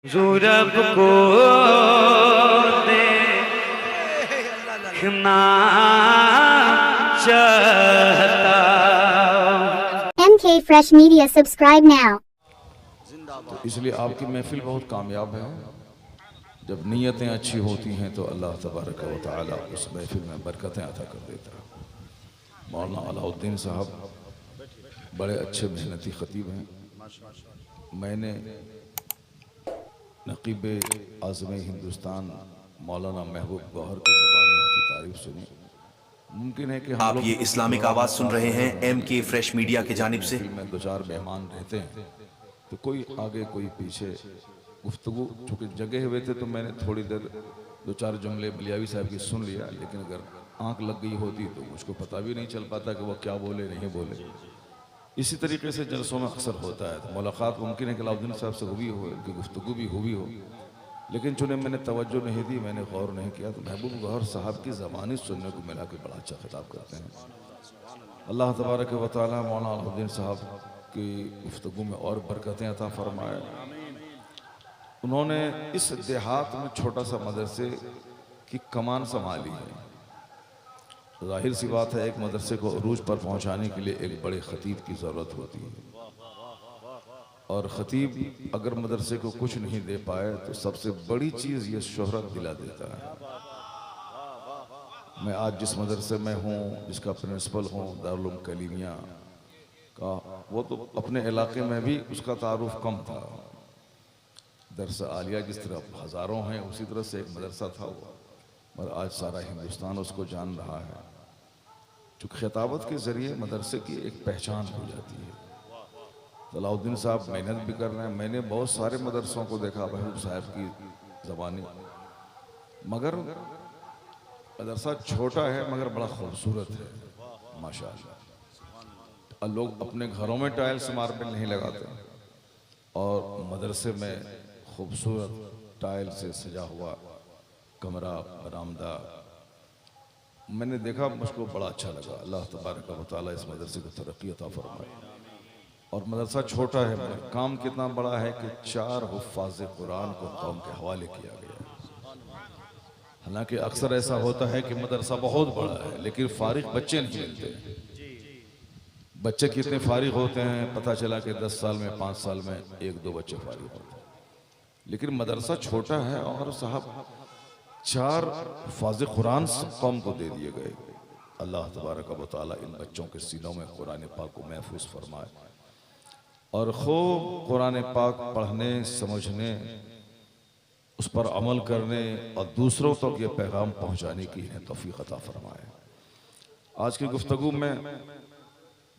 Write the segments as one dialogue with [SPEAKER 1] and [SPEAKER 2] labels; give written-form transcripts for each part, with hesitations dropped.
[SPEAKER 1] Zurab को देखना चाहता।
[SPEAKER 2] MK Fresh Media, subscribe now.
[SPEAKER 3] तो इसलिए आपकी महफिल बहुत कामयाब है। जब नीयतें अच्छी होती हैं तो अल्लाह तबारक व तआला उस महफिल में बरकतें अता कर देता है। मौलाना अलाउद्दीन साहब बड़े अच्छे मेहनती ख़तीब हैं। मैंने नक़ीब आज़म हिंदुस्तान मौलाना महबूब गौहर की ज़बानी की तारीफ़ सुनी। मुमकिन है कि
[SPEAKER 4] आप ये इस्लामिक आवाज़ सुन रहे हैं MK फ्रेश मीडिया की जानिब से।
[SPEAKER 3] में दो चार मेहमान रहते हैं तो कोई आगे कोई पीछे गुफ्तगू, चूँकि जगे हुए थे तो मैंने थोड़ी देर दो चार जुमले बलियावी साहब की सुन लिया, लेकिन अगर आंख लग गई होती तो मुझको पता भी नहीं चल पाता कि वो क्या बोले नहीं बोले। इसी तरीके से जलसों में अक्सर होता है। तो मुलाकात मुमकिन है कि अलाउद्दीन साहब से हुई हो, उनकी गुफ्तगू भी हुई हो, लेकिन चुने मैंने तवज्जो नहीं दी, मैंने गौर नहीं किया। तो महबूब गौहर साहब की ज़बानी सुनने को मिला कि बड़ा अच्छा खिताब करते हैं। अल्लाह तबारक व तआला मौलाना अलाउद्दीन साहब की गुफ्तगू में और बरकतें अता फरमाए। उन्होंने इस देहात में छोटा सा मदरसे की कमान संभाली है। जाहिर सी बात है, एक मदरसे को अरूज पर पहुंचाने के लिए एक बड़े ख़तीब की ज़रूरत होती है, और ख़तीब अगर मदरसे को कुछ नहीं दे पाए तो सबसे बड़ी चीज़ ये शोहरत दिला देता है। मैं आज जिस मदरसे में हूँ, जिसका प्रिंसिपल हूँ, दारुल उलूम कलीमिया का, वो तो अपने इलाके में भी उसका तारुफ कम था। दरस आलिया जिस तरह हज़ारों हैं, उसी तरह से एक मदरसा था वो, और आज सारा हिंदुस्तान उसको जान रहा है। चूँकि खिताबत के ज़रिए मदरसे की एक पहचान हो जाती है। तो अलाउद्दीन साहब मेहनत भी कर रहे हैं। मैंने बहुत सारे मदरसों को देखा महबूब साहब की ज़बानी, मगर मदरसा छोटा है मगर बड़ा खूबसूरत है माशाअल्लाह। लोग अपने घरों में टाइल्स मार्बल नहीं लगाते, और मदरसे में खूबसूरत टाइल से सजा हुआ कमरा, बरामदा मैंने देखा, मुझको बड़ा अच्छा लगा। अल्लाह तबारक व तआला इस मदरसे को तरक्की अता फरमाए। और मदरसा छोटा है, मगर काम कितना बड़ा है कि 4 हुफ़ाज़ कुरान को कौम के हवाले किया गया है। हालांकि अक्सर ऐसा होता है कि मदरसा बहुत बड़ा है लेकिन फारिग बच्चे नहीं मिलते। बच्चे कितने फारिग होते हैं, पता चला कि 10 साल में 5 साल में 1-2 बच्चे फारिग होते हैं। लेकिन मदरसा छोटा है और साहब 4 हुफ़ाज़ कुरान कौम को दे दिए गए। अल्लाह तबारक व तआला इन बच्चों के सीनों में कुरान पाक को महफूज फरमाए, और खूब कुरान पाक पढ़ने, समझने, उस पर अमल करने और दूसरों तक ये पैगाम पहुँचाने की इन्हें तौफ़ीक़ अता फरमाए। आज की गुफ्तगू में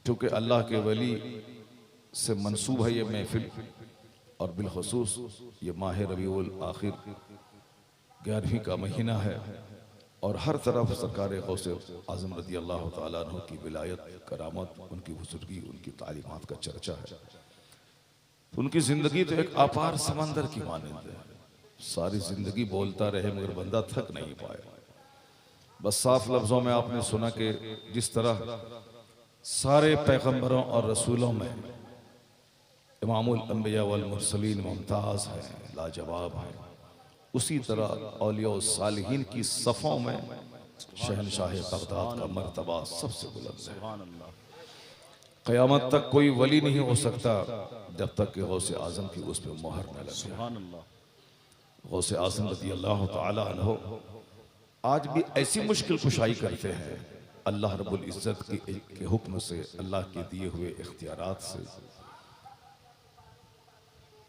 [SPEAKER 3] चूँकि अल्लाह के वली से मंसूब है ये महफिल, और बिलखसूस ये माह रबीउल आखिर 11वीं का महीना है, और हर तरफ सरकार गौसे आज़म रज़ी अल्लाह तआला अन्हु की विलायत, करामत, उनकी बुजुर्गी, उनकी तालीमात का चर्चा है। तो उनकी ज़िंदगी तो एक अपार समंदर की मानंद है। सारी ज़िंदगी बोलता रहे मगर बंदा थक नहीं पाया। बस साफ लफ्ज़ों में आपने सुना कि जिस तरह सारे पैगंबरों और रसूलों में इमामुल अंबिया वल मुरसलीन मुमताज़ हैं, लाजवाब हैं, उसी तरह औलिया और सालिहीन की सफ़ों में शहनशाह बगदाद का मर्तबा सबसे बुलंद है। क़यामत तक कोई वली नहीं हो सकता जब तक कि गौसे आज़म की उस पर मोहर न लगे। गौसे आज़म रज़ी अल्लाह तआला अन्हु आज भी ऐसी मुश्किल कुशाई करते हैं अल्लाह रब्बुल इज़्ज़त के हुक्म से, अल्लाह के दिए हुए इख्तियारात से,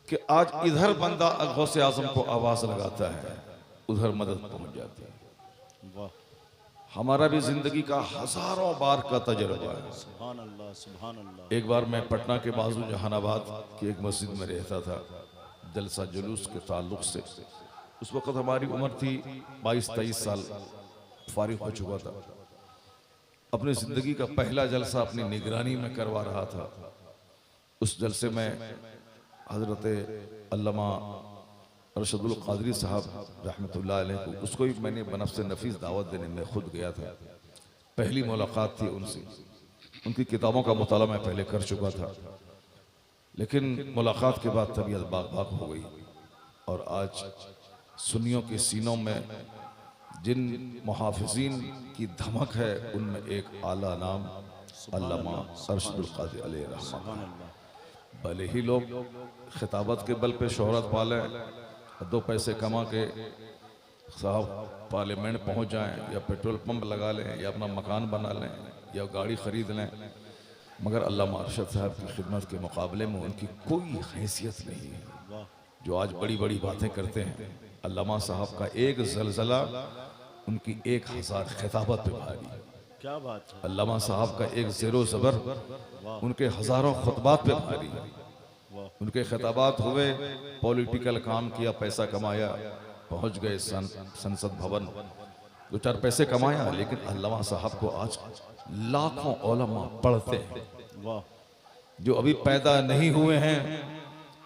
[SPEAKER 3] कि आज इधर बंदा गौसे आज़म को आवाज़ लगाता है, उधर मदद पहुंच जाती है। हमारा भी जिंदगी का हजारों बार का तजुर्बा है। एक बार मैं पटना के बाजू जहानाबाद की एक मस्जिद में रहता था, जलसा जुलूस के ताल्लुक से। उस वक़्त हमारी उम्र थी 22-23 साल, फारिग हो चुका था। अपनी ज़िंदगी का पहला जलसा अपनी निगरानी में करवा रहा था। उस जलसे में हज़रत अल्लामा अरशदुल क़ादरी साहब रहमतुल्लाह अलैह को, उसको भी मैंने बनफ़्स नफ़ीस दावत देने में खुद गया था। पहली मुलाकात थी उनसे। उनकी किताबों का मुताला मैं पहले कर चुका था, लेकिन मुलाकात के बाद तबीयत बाग बाग हो गई। और आज सुन्नियों के सीनों में जिन मुहाफिजीन की धमक है उनमें एक आला नाम अल्लामा अरशदुल क़ादी अलैहि रहमत। भले ही लोग खिताबत के बल पे शोहरत पालें, 2 पैसे कमा के साहब पार्लियामेंट पहुंच जाएं या पेट्रोल पंप लगा लें या अपना मकान बना लें या गाड़ी ख़रीद लें, मगर अल्लामा अरशद साहब की खिदमत के मुकाबले में उनकी कोई हैसियत नहीं है। जो आज बड़ी बड़ी बातें करते हैं, अल्लामा साहब का एक ज़लज़ला उनकी 1000 खिताबत पे भारी।
[SPEAKER 5] क्या बात है।
[SPEAKER 3] अल्लामा साहब का एक ज़ेरो ज़बर उनके हज़ारों खुतबात पे भारी। उनके खिताबात हुए, पॉलिटिकल काम किया, पैसा कमाया, पहुंच गए संसद भवन, 2-4 पैसे कमाया, लेकिन अल्लामा साहब को आज लाखों उलमा पढ़ते हैं। जो अभी पैदा नहीं हुए हैं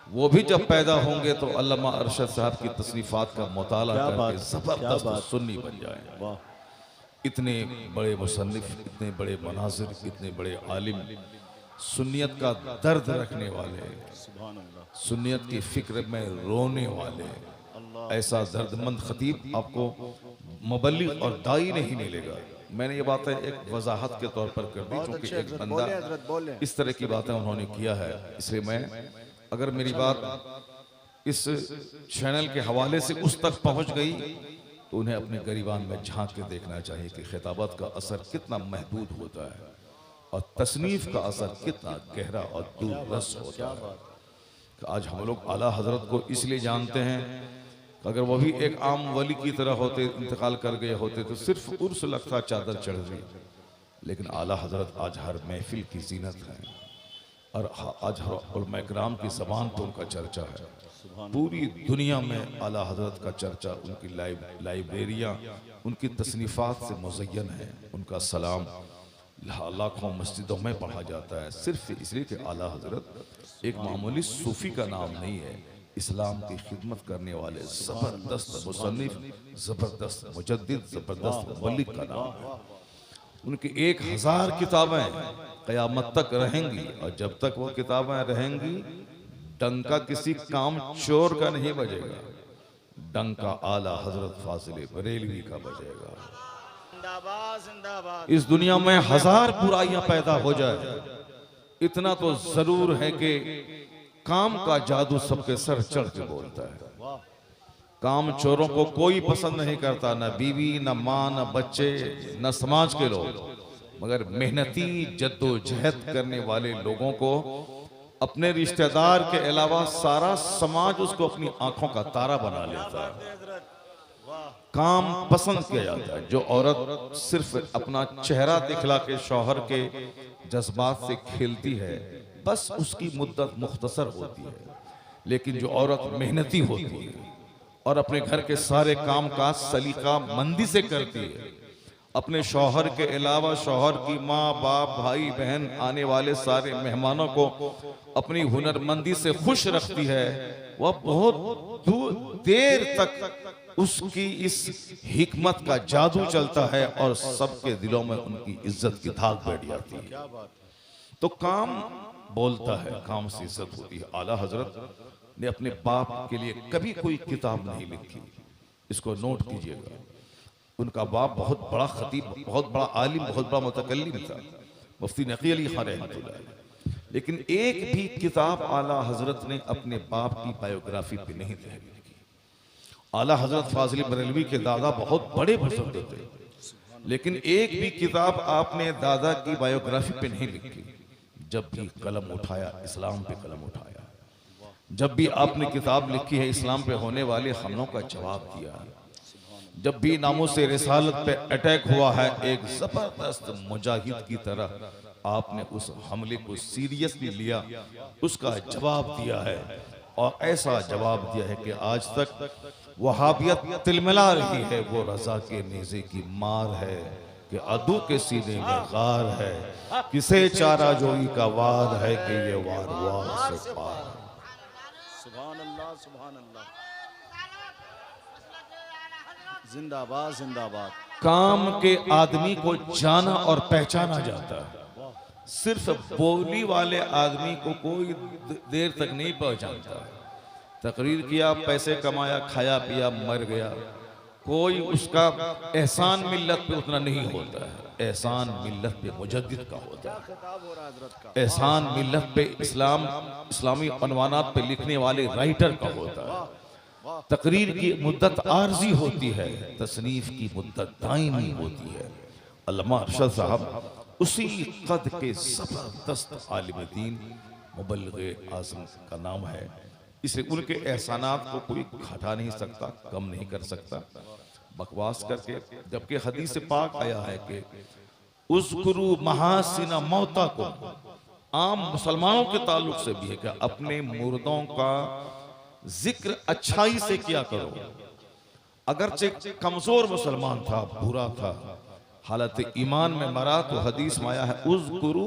[SPEAKER 3] वो भी जब पैदा होंगे तो अल्लामा अरशद साहब की तसनीफात का मुताला करके जबरदस्त सुन्नी बन जाए। इतने बड़े मुसन्निफ, इतने बड़े मनाजिर, इतने बड़े आलिम, सुन्नियत का दर्द रखने वाले, सुन्नियत की फिक्र में रोने वाले, ऐसा दर्दमंद खतीब आपको मुबल्लिग और दाई नहीं मिलेगा। मैंने ये बातें एक वजाहत के तौर पर कर दी क्योंकि एक बंदा इस तरह की बातें उन्होंने किया है, इसलिए मैं अगर मेरी बात इस चैनल के हवाले से उस तक पहुंच गई तो उन्हें अपने गरीबान में झांक के देखना चाहिए कि खिताबत का असर कितना महदूद होता है और तसनीफ का असर कितना गहरा और दूररस होता है। आज हम लोग आला हजरत को इसलिए जानते हैं कि अगर वो भी एक आम वली की तरह होते, इंतकाल कर गए होते तो सिर्फ उर्स लगता, चादर चढ़ गई, लेकिन आला हजरत आज हर महफिल की जीनत है और आज हर उलमा किराम की ज़बान पर उनका चर्चा है। पूरी दुनिया में आला हजरत का चर्चा, उनकी लाइब्रेरियाँ, उनकी तसनीफ़ात से मुज़य्यन है। उनका सलाम लाखों मस्जिदों में पढ़ा जाता है, सिर्फ इसलिए कि आला हजरत एक मामूली सूफ़ी का नाम नहीं है, इस्लाम की खिदमत करने वाले ज़बरदस्त मुसन्निफ, ज़बरदस्त मुजद्दिद, ज़बरदस्त मुबल्लिग का नाम है। उनकी 1000 किताबें क़यामत तक रहेंगी और जब तक वो किताबें रहेंगी डंका किसी काम चोर का नहीं बजेगा, डंका आला हजरत फाजिल बरेलवी का बजेगा। इस दुनिया में 1000 बुराइयां पैदा हो जाए, इतना तो जरूर है कि काम का जादू सबके सर चढ़ के बोलता है। काम चोरों को कोई पसंद नहीं करता, न बीवी, न माँ, न बच्चे, न समाज के लोग, मगर मेहनती जद्दोजहद करने वाले लोगों को अपने रिश्तेदार के अलावा सारा समाज उसको अपनी आंखों का तारा बना लेता है। काम पसंद किया जाता है। जो औरत सिर्फ अपना चेहरा दिखला के शौहर के जज्बात से खेलती है, बस उसकी मुद्दत मुख्तसर होती है, लेकिन जो औरत मेहनती होती है और अपने घर के सारे काम काज सलीका मंदी से करती है, अपने शौहर के अलावा शौहर की माँ, बाप, भाई, बहन, आने वाले सारे मेहमानों को अपनी हुनरमंदी से खुश रखती है, वह बहुत देर तक उसकी इस हिकमत का जादू चलता है और सबके दिलों में उनकी इज्जत की धाक बैठ जाती है। तो काम बोलता है, काम से इज्जत होती है। आला हजरत ने अपने बाप के लिए कभी कोई किताब नहीं लिखी, इसको नोट कीजिएगा। उनका बाप बहुत बड़ा खतीब, बहुत बड़ा आलिम, बहुत बड़ा मुतकल्लिम था, मुफ्ती नकी अली खान रहमतुल्लाह अलैह, लेकिन एक भी किताब आला हजरत ने अपने बाप की बायोग्राफी पे नहीं तहरीर की। आला हजरत फाजिल बरेलवी के दादा बहुत बड़े बुजुर्ग थे, लेकिन एक भी किताब आपने दादा की बायोग्राफी पे नहीं लिखी। जब भी कलम उठाया, इस्लाम पे कलम उठाया। जब भी आपने किताब लिखी है, इस्लाम पे होने वाले हमलों का जवाब दिया। जब भी नामों से रिसालत पे अटैक हुआ है, एक जबरदस्त मुजाहिद की तरह आपने उस हमले को सीरियसली लिया, उसका जवाब दिया है। और ऐसा जवाब दिया है कि आज तक वहाबियत तिलमिला रही है, वो रजा के नेज़े की मार है कि अदू के सीने में गार है, किसे चारा जोई का वार है कि ये वार वार से पार।
[SPEAKER 5] सुभान अल्लाह, सुभान अल्लाह, जिंदाबाद जिंदाबाद।
[SPEAKER 3] काम के आदमी को जाना और पहचाना जाता है, सिर्फ बोली वाले आदमी को कोई देर तक नहीं पहचानता। तकरीर किया, पैसे कमाया, खाया पिया, मर गया। कोई उसका एहसान मिल्लत पे उतना नहीं होता है। एहसान मिल्लत पे मुजद्दिद का होता है।
[SPEAKER 5] खिताब हो रहा हजरत का।
[SPEAKER 3] एहसान मिल्लत पे इस्लामी अनवानात पे लिखने वाले राइटर का होता है। तकरीर की मुद्दत आर्जी होती है, तसनीफ की मुद्दत दायमी होती है। अल्लामा अरशद साहब उसी कद के जबरदस्त आलिम दीन मुबल्लिग आज़म का नाम है। इसे उनके एहसानात को कोई घटा नहीं सकता, कम नहीं कर सकता बकवास करके। जबकि हदीस पाक आया है कि उज़कुरू महासिना मौता को, आम मुसलमानों के ताल्लुक से भी है कि अपने मुर्दों का जिक्र अच्छाई से किया करो। अगरचे कमजोर मुसलमान था, बुरा था, हालत ईमान में मरा, तो हदीस में आया है उज़कुरू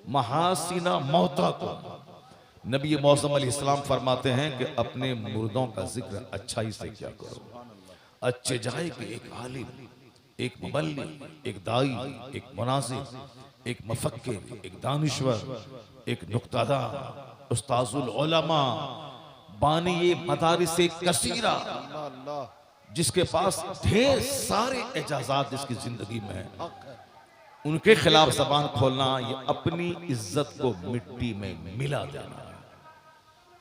[SPEAKER 3] महासिना मौता को। नबी मौसम अलैहिस्सलाम फरमाते हैं कि अपने मुर्दों का जिक्र अच्छाई से क्या करो। अच्छे जाए कि एक आलिम, एक मुबल्लिग, एक दाई, एक मुनाज़िर, एक मुफक्किर, एक दानिश्वर, एक नुक्तादा, उस्ताजुल उलमा, बानी मदारिस कसीरा, जिसके पास ढेर सारे एजाजात जिसकी जिंदगी में है, उनके खिलाफ जबान खोलना ये अपनी इज्जत को मिट्टी में मिला देना है।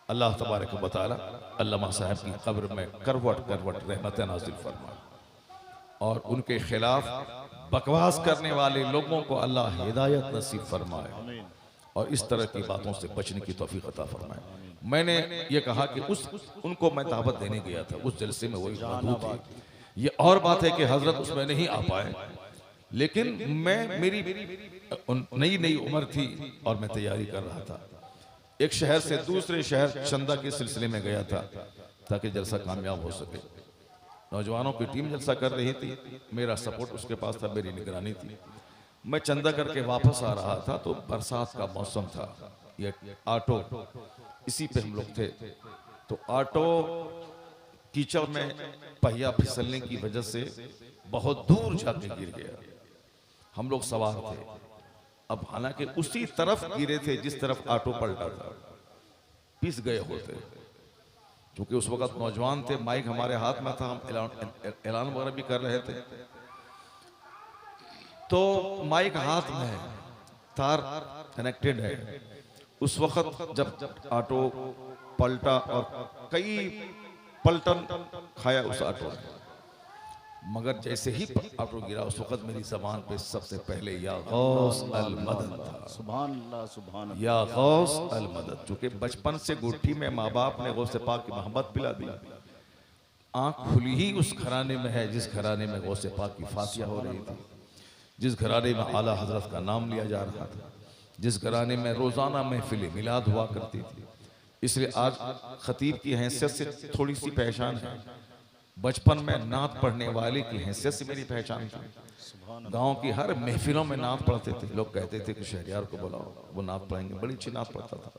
[SPEAKER 3] अल्लाह तबारक व तआला अल्लामा साहब की कब्र में करवट करवट रहमत नाज़िल फरमाए और उनके खिलाफ बकवास करने वाले लोगों को अल्लाह हिदायत नसीब फरमाए और इस तरह की बातों से बचने की तौफीक अता फरमाए। मैंने ये कहा कि उनको मैं दावत देने गया था, उस जलसे में वही मौजूद थे। ये और बात है कि हजरत उसमें नहीं आ पाए, लेकिन मेरी नई नई उम्र थी और मैं तैयारी कर रहा था। एक शहर से दूसरे शहर चंदा के सिलसिले में गया था ताकि जलसा कामयाब हो सके। नौजवानों की टीम जलसा कर रही थी, मेरा सपोर्ट उसके पास था, मेरी निगरानी थी। मैं चंदा करके वापस आ रहा था तो बरसात का मौसम था। ये ऑटो इसी पे हम लोग थे, तो ऑटो कीचड़ में पहिया फिसलने की वजह से बहुत दूर जाके गिर गया। हम लोग सवार थे, अब हालांकि उसी तरफ गिरे थे जिस तरफ ऑटो पलटा था, पिस गए होते। क्योंकि उस वक्त नौजवान थे, माइक हमारे हाथ में था, हम ऐलान वगैरह भी कर रहे थे, तो माइक हाथ में है, तार कनेक्टेड है। उस वक्त जब ऑटो पलटा और कई पलटन खाया उस ऑटो ने, मगर जैसे ही ऑटो गिरा उस वक्त मेरी जबान पे सबसे पहले या गौस अल मदद था।
[SPEAKER 5] सुभान अल्लाह, सुभान अल्लाह।
[SPEAKER 3] या गौस अल मदद, चूंकि बचपन से गुट्ठी में माँ बाप ने गौसे पाक की मोहब्बत पिला दी, आंख खुली ही उस घराने में है जिस घराने में गौसे पाक की फातिहा हो रही थी, जिस घराने में आला हजरत का नाम लिया जा रहा था, जिस घराने में रोजाना महफिल मिलाद हुआ करती थी। इसलिए आज खतीब की हैसियत से थोड़ी सी पहचान है, बचपन में नात पढ़ने वाले की हैसियत से मेरी पहचान थी। गांव की हर महफिलों में नात पढ़ते थे, लोग कहते थे कि शहरियार को बुलाओ, वो नात पढ़ेंगे, बड़ी अच्छी नात पढ़ता था।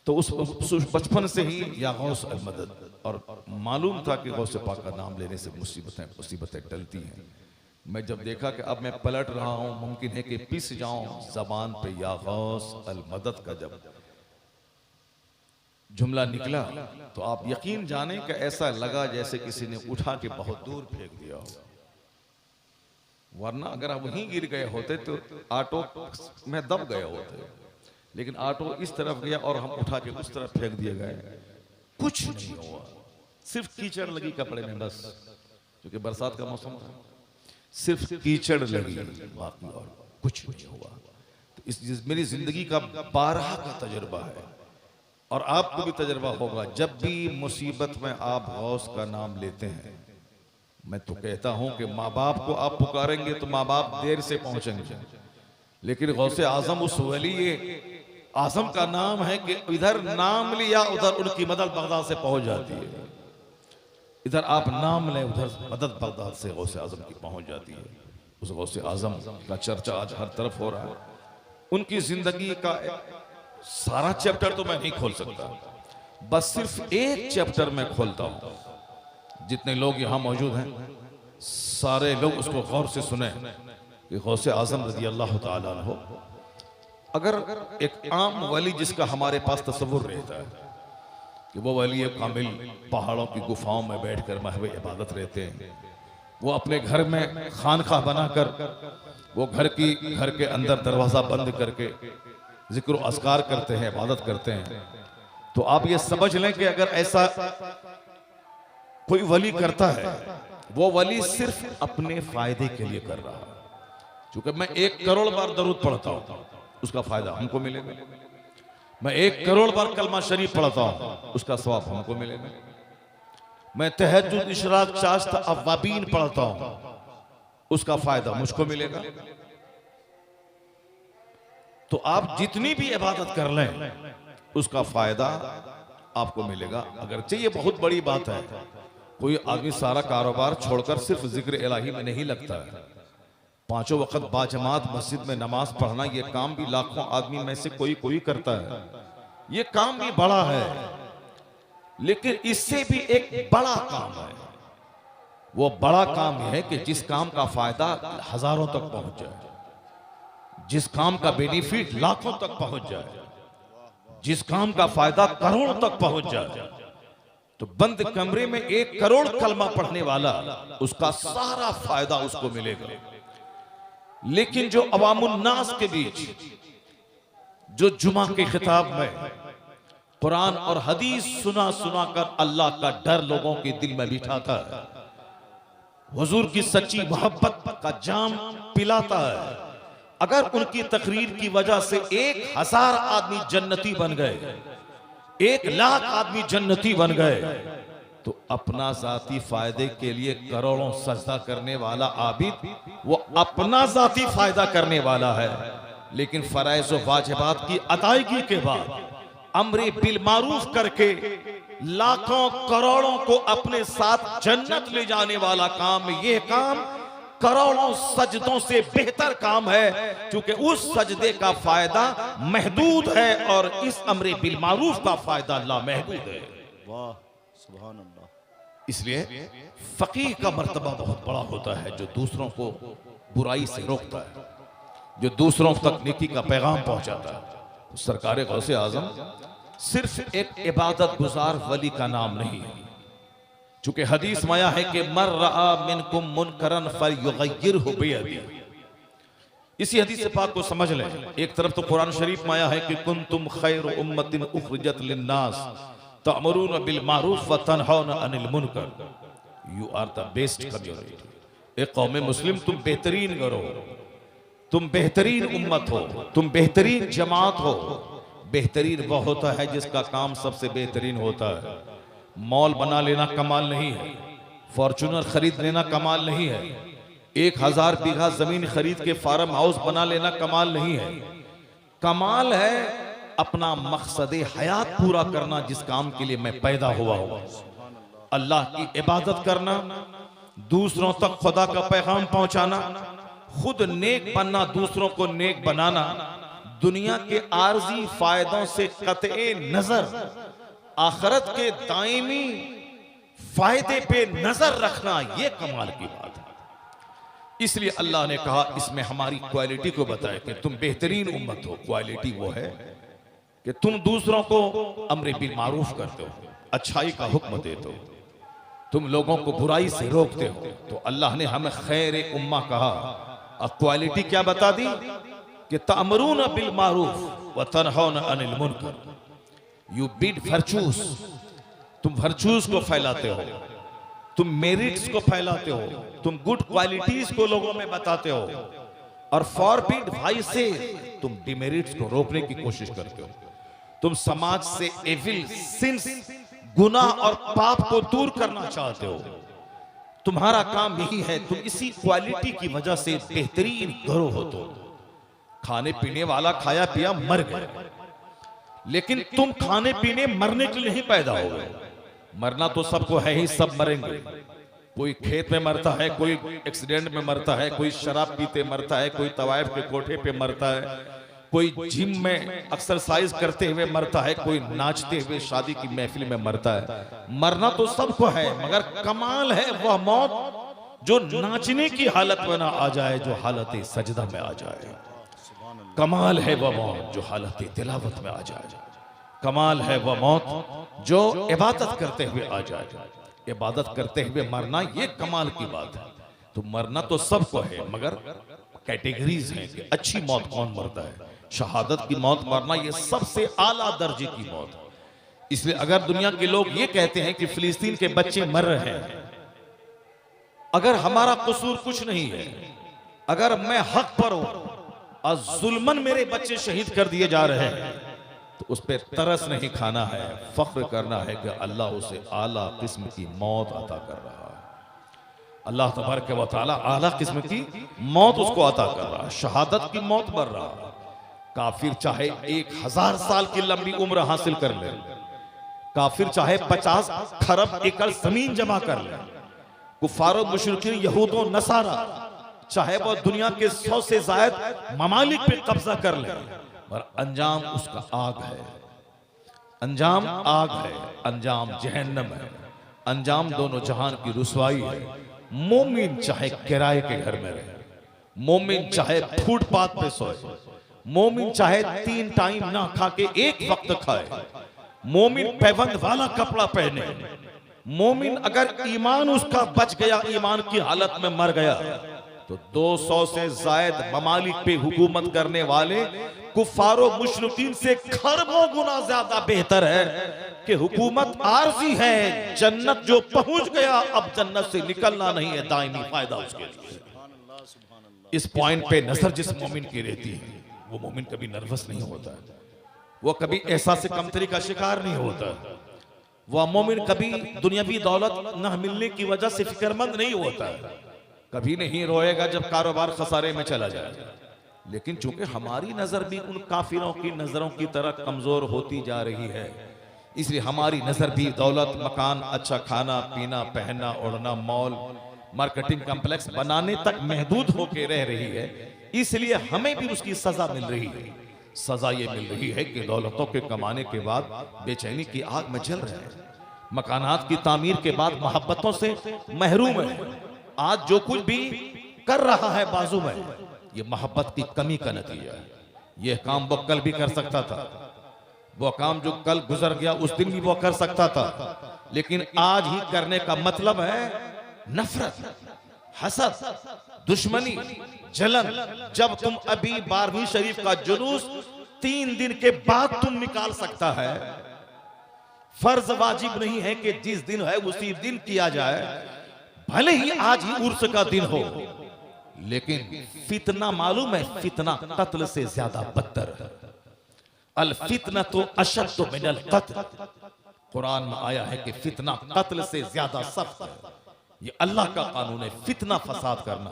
[SPEAKER 3] तो उस बचपन से ही या गौस अल मदद, और मालूम था कि गौसे पाक का नाम लेने से मुसीबतें टलती हैं। मैं जब देखा कि अब मैं पलट रहा हूँ, मुमकिन है कि पिस जाऊं, जबान पे या गौस अल मदद का जब जुमला निकला तो आप यकीन जाने कि ऐसा लगा जैसे किसी ने उठा के बहुत दूर फेंक दिया हो। वरना अगर आप वहीं गिर गए होते तो ऑटो में दब गए होते, लेकिन ऑटो इस तरफ गया और हम उठा के उस तरफ फेंक दिए गए, कुछ नहीं हुआ, सिर्फ कीचड़ लगी कपड़े में बस, क्योंकि बरसात का मौसम था, सिर्फ कीचड़ लगी, बाकी और कुछ नहीं हुआ। तो इस मेरी जिंदगी का 12 का तजुर्बा है और आपको भी तजुर्बा होगा। जब भी मुसीबत में आप गौस का नाम लेते हैं, मैं तो कहता हूं कि माँ बाप को आप पुकारेंगे तो माँ बाप देर से पहुंचेंगे, लेकिन गौसे आजम उस वली आजम का नाम है कि इधर नाम लिया उधर उनकी मदद बगदाद से पहुंच जाती है, इधर आप नाम लें उधर मदद बगदाद से गौसे आजम की पहुंच जाती है। उस गौसे आजम का चर्चा आज हर तरफ हो रहा है। उनकी जिंदगी का सारा चैप्टर तो मैं नहीं खोल सकता, बस सिर्फ एक चैप्टर में खोलता हूं। जितने लोग यहां मौजूद हैं सारे लोग उसको गौर से सुने कि गौसे आजम रज़ी अल्लाह ताला अन्हु, अगर एक आम वली जिसका हमारे पास तस्वुर रहता है कि वो वली कामिल पहाड़ों की गुफाओं में बैठकर महवे इबादत रहते हैं। वो अपने घर में खानका बनाकर वो घर के अंदर दरवाजा बंद करके जिक्र अस्कार करते हैं, इबादत करते हैं। तो आप ये समझ लें कि अगर ऐसा कोई वली करता है, वो वली सिर्फ अपने फायदे के लिए कर रहा है। क्योंकि मैं 1 करोड़ बार दरूद पढ़ता हूं, उसका फायदा हमको मिलेगा। मैं 1 करोड़ बार कलमा शरीफ पढ़ता हूं, उसका सवाब हमको मिलेगा। मैं तहज्जुद, इशराक, चाश्त, अव्वाबीन पढ़ता हूं, उसका फायदा मुझको मिलेगा। तो आप जितनी भी इबादत कर लें, उसका फायदा आपको मिलेगा। अगर चाहिए बहुत बड़ी बात है, कोई आदमी सारा कारोबार छोड़कर सिर्फ जिक्र इलाही में नहीं लगता है। 5 वक्त बाजमात मस्जिद में नमाज पढ़ना, ये काम भी लाखों आदमी में से कोई करता है। ये काम भी बड़ा है, लेकिन इससे भी एक बड़ा काम है। वो बड़ा काम है कि जिस काम का फायदा हजारों तक पहुंच जाए, जिस काम का बेनिफिट लाखों तक पहुंच जाए, जिस काम का फायदा करोड़ तक पहुंच जाए। तो बंद कमरे में 1 करोड़ कलमा पढ़ने वाला, उसका सारा फायदा उसको मिलेगा। लेकिन जो अवामुन्नास के बीच जो जुमा के खिताब में कुरान और हदीस सुना कर अल्लाह का डर लोगों के दिल में बिठाता है, हुजूर की सच्ची मोहब्बत का जाम पिलाता है, अगर उनकी तकरीर की वजह से 1000 आदमी जन्नती बन गए, 1 लाख आदमी जन्नती बन गए, तो अपना जाती फायदे के लिए करोड़ों सजदा करने वाला आबिद, वो अपना जाती फायदा करने वाला है। लेकिन फराइज व वाजिबात की अदायगी के बाद अम्रे बिल मारूफ करके लाखों करोड़ों को अपने साथ जन्नत ले जाने वाला काम, यह काम करोड़ों सजदों से बेहतर काम है, क्योंकि उस सजदे का फायदा महदूद है और इस अम्रे बिल मारूफ का फायदा लामहदूद है।
[SPEAKER 5] वाह, सुभान अल्लाह।
[SPEAKER 3] इसलिए फकीह का मर्तबा बहुत बड़ा होता है, जो दूसरों को बुराई से रोकता है, जो दूसरों तक नेकी का पैगाम पहुंचाता है। तो सरकार गौसे आजम सिर्फ एक इबादत गुजार वली का नाम नहीं है, चूंकि हदीस में आया है कि मर रआ मिनकुम मुनकरन फलयुगय्यिरहु बियदी। इसी हदीस पाक को समझ लें। एक तरफ तो कुरान शरीफ में आया है कि कुंतुम खैर उम्मतिन उखरिजत लिन्नास तअमुरून बिल मारूफ व तनहौना अनिल मुनकर, you are the best community. एक कौम मुस्लिम, तुम बेहतरीन करो, तुम बेहतरीन उम्मत हो, तुम बेहतरीन जमात हो। बेहतरीन वो होता है जिसका काम सबसे बेहतरीन होता है। मॉल बना लेना कमाल नहीं है, फॉर्च्यूनर खरीद लेना कमाल नहीं है, 1000 बीघा जमीन खरीद के फार्म हाउस बना लेना कमाल नहीं है। कमाल है अपना मकसद हयात पूरा करना, जिस काम के लिए मैं पैदा हुआ हूं, अल्लाह की इबादत करना, दूसरों तक खुदा का पैगाम पहुंचाना, खुद नेक बनना, दूसरों को नेक बनाना, दुनिया के आर्जी फायदों से कतए नजर आखिरत के दायमी फायदे पे नजर रखना, यह कमाल की बात है। इसलिए अल्लाह ने कहा, इसमें हमारी क्वालिटी को बताया कि तुम बेहतरीन उम्मत हो। क्वालिटी वो है कि तुम दूसरों को अम्र बिल मारूफ करते हो, अच्छाई का हुक्म देते हो, तुम लोगों को बुराई से रोकते हो। तो अल्लाह ने हमें खैर उम्मा कहा। अब क्वालिटी क्या बता दी कि तअमरून बिल मारूफ व तनहौना अनिल मुनकर। यू बीट वर्चूस, तुम वर्चूस को फैलाते हो, तुम मेरिट्स को फैलाते हो, तुम गुड क्वालिटीज को लोगों में बताते हो, और फॉरबिड वाइसेस, तुम डिमेरिट्स को रोकने की कोशिश करते हो। तुम समाज से एविल सिंस, गुनाह और पाप को दूर करना चाहते हो। तुम्हारा काम यही है। तुम इसी क्वालिटी की वजह से बेहतरीन गिरोह हो। तो खाने पीने वाला खाया पिया मर गए, लेकिन तुम खाने पीने मरने के लिए नहीं पैदा हो गए। मरना तो सबको है ही, सब मरेंगे। कोई खेत में मरता है, कोई एक्सीडेंट में मरता है, कोई शराब पीते मरता है, कोई तवायफ के कोठे पे मरता है, कोई जिम में एक्सरसाइज करते हुए मरता है, कोई नाचते हुए शादी की महफिल में मरता है। मरना तो सबको है, मगर कमाल है वह मौत जो नाचने की हालत में ना आ जाए, जो हालत सजदा में आ जाए। कमाल है वह मौत जो हालत तिलावत में आ जाए। कमाल है वह मौत जो इबादत करते हुए आ जाए। इबादत करते हुए मरना ये कमाल की बात है। तो मरना तो सबको है, मगर कैटेगरीज हैं कि अच्छी मौत कौन मरता है। शहादत की मौत मरना ये सबसे आला दर्जे की मौत है। इसलिए अगर दुनिया के लोग ये कहते हैं कि फिलिस्तीन के बच्चे मर रहे हैं, अगर हमारा कसूर कुछ नहीं है, अगर मैं हक पर हूं और जुल्मन मेरे बच्चे शहीद कर दिए जा रहे हैं, तो उस पर तरस नहीं खाना है, फख्र करना है कि अल्लाह उसे आला किस्म की मौत अता कर रहा है। अल्लाह तबारक व तआला आला किस्म की मौत उसको अता कर रहा है, शहादत की मौत मर रहा है। काफिर चाहे 1000 साल की लंबी उम्र हासिल कर ले, काफिर चाहे 50 खरब एकड़ जमीन जमा कर ले, कुफारो मुशरिकीन यहूदो नसारा चाहे वो दुनिया के 100 से ज्यादा ममालिक पे कब्जा कर ले, पर अंजाम उसका आग है। अंजाम आग है, अंजाम जहन्नम है, अंजाम दोनों जहान की रुसवाई है। मोमिन चाहे किराए के घर में रहे, मोमिन चाहे फुटपाथ पे सोए, मोमिन चाहे 3 टाइम ना खा के 1 वक्त खाए, मोमिन पैबंद वाला कपड़ा पहने, मोमिन अगर ईमान उसका बच गया, ईमान की हालत में मर गया, तो 200 से जायद ममालिक पे हुकूमत करने वाले कुफारो मुशरिकीन से खरबों गुना ज्यादा बेहतर है कि हुकूमत आरजी है। जन्नत जो पहुंच गया, अब जन्नत से निकलना नहीं है, दायमी फायदा उसके लिए। इस पॉइंट पे नजर जिस मोमिन की रहती है, वो मोमिन कभी नर्वस नहीं होता है, वो कभी एहसास कमतरी का शिकार नहीं होता। वह मोमिन कभी दुनियावी दौलत न मिलने की वजह से फिक्रमंद नहीं होता है, कभी नहीं रोएगा जब कारोबार खसारे में चला जाए। लेकिन चूंकि हमारी नजर भी उन काफिरों की नजरों की तरह कमजोर होती जा रही है, इसलिए हमारी नजर भी दौलत, मकान, अच्छा खाना पीना, पहनना ओढ़ना, मॉल, मार्केटिंग कॉम्प्लेक्स बनाने तक महदूद होकर रह रही है। इसलिए हमें भी उसकी सजा मिल रही है। सजा ये मिल रही है कि दौलतों के कमाने के बाद बेचैनी की आग में जल रहे हैं, मकानात की तामीर के बाद मोहब्बतों से महरूम है। आज जो कुछ भी कर रहा है बाजू में, ये मोहब्बत की कमी का नतीजा है। ये काम वो कल भी कर सकता था, वो काम जो कल गुजर गया उस दिन भी वो कर सकता था, लेकिन आज ही करने का मतलब है नफरत, हसद, दुश्मनी, जलन। जब तुम अभी 12वीं शरीफ का जुलूस 3 दिन के बाद तुम निकाल सकता है, फर्ज वाजिब नहीं है कि जिस दिन है उसी दिन किया जाए, भले ही आज ही उर्स का दिन हो, लेकिन फितना मालूम है, फितना कत्ल से ज्यादा बदतर है। अल फितना तो अशद्दु मिनल कत्ल, कुरान में आया है कि फितना कत्ल से ज्यादा सख्त है। ये अल्लाह का कानून है। फितना फसाद करना,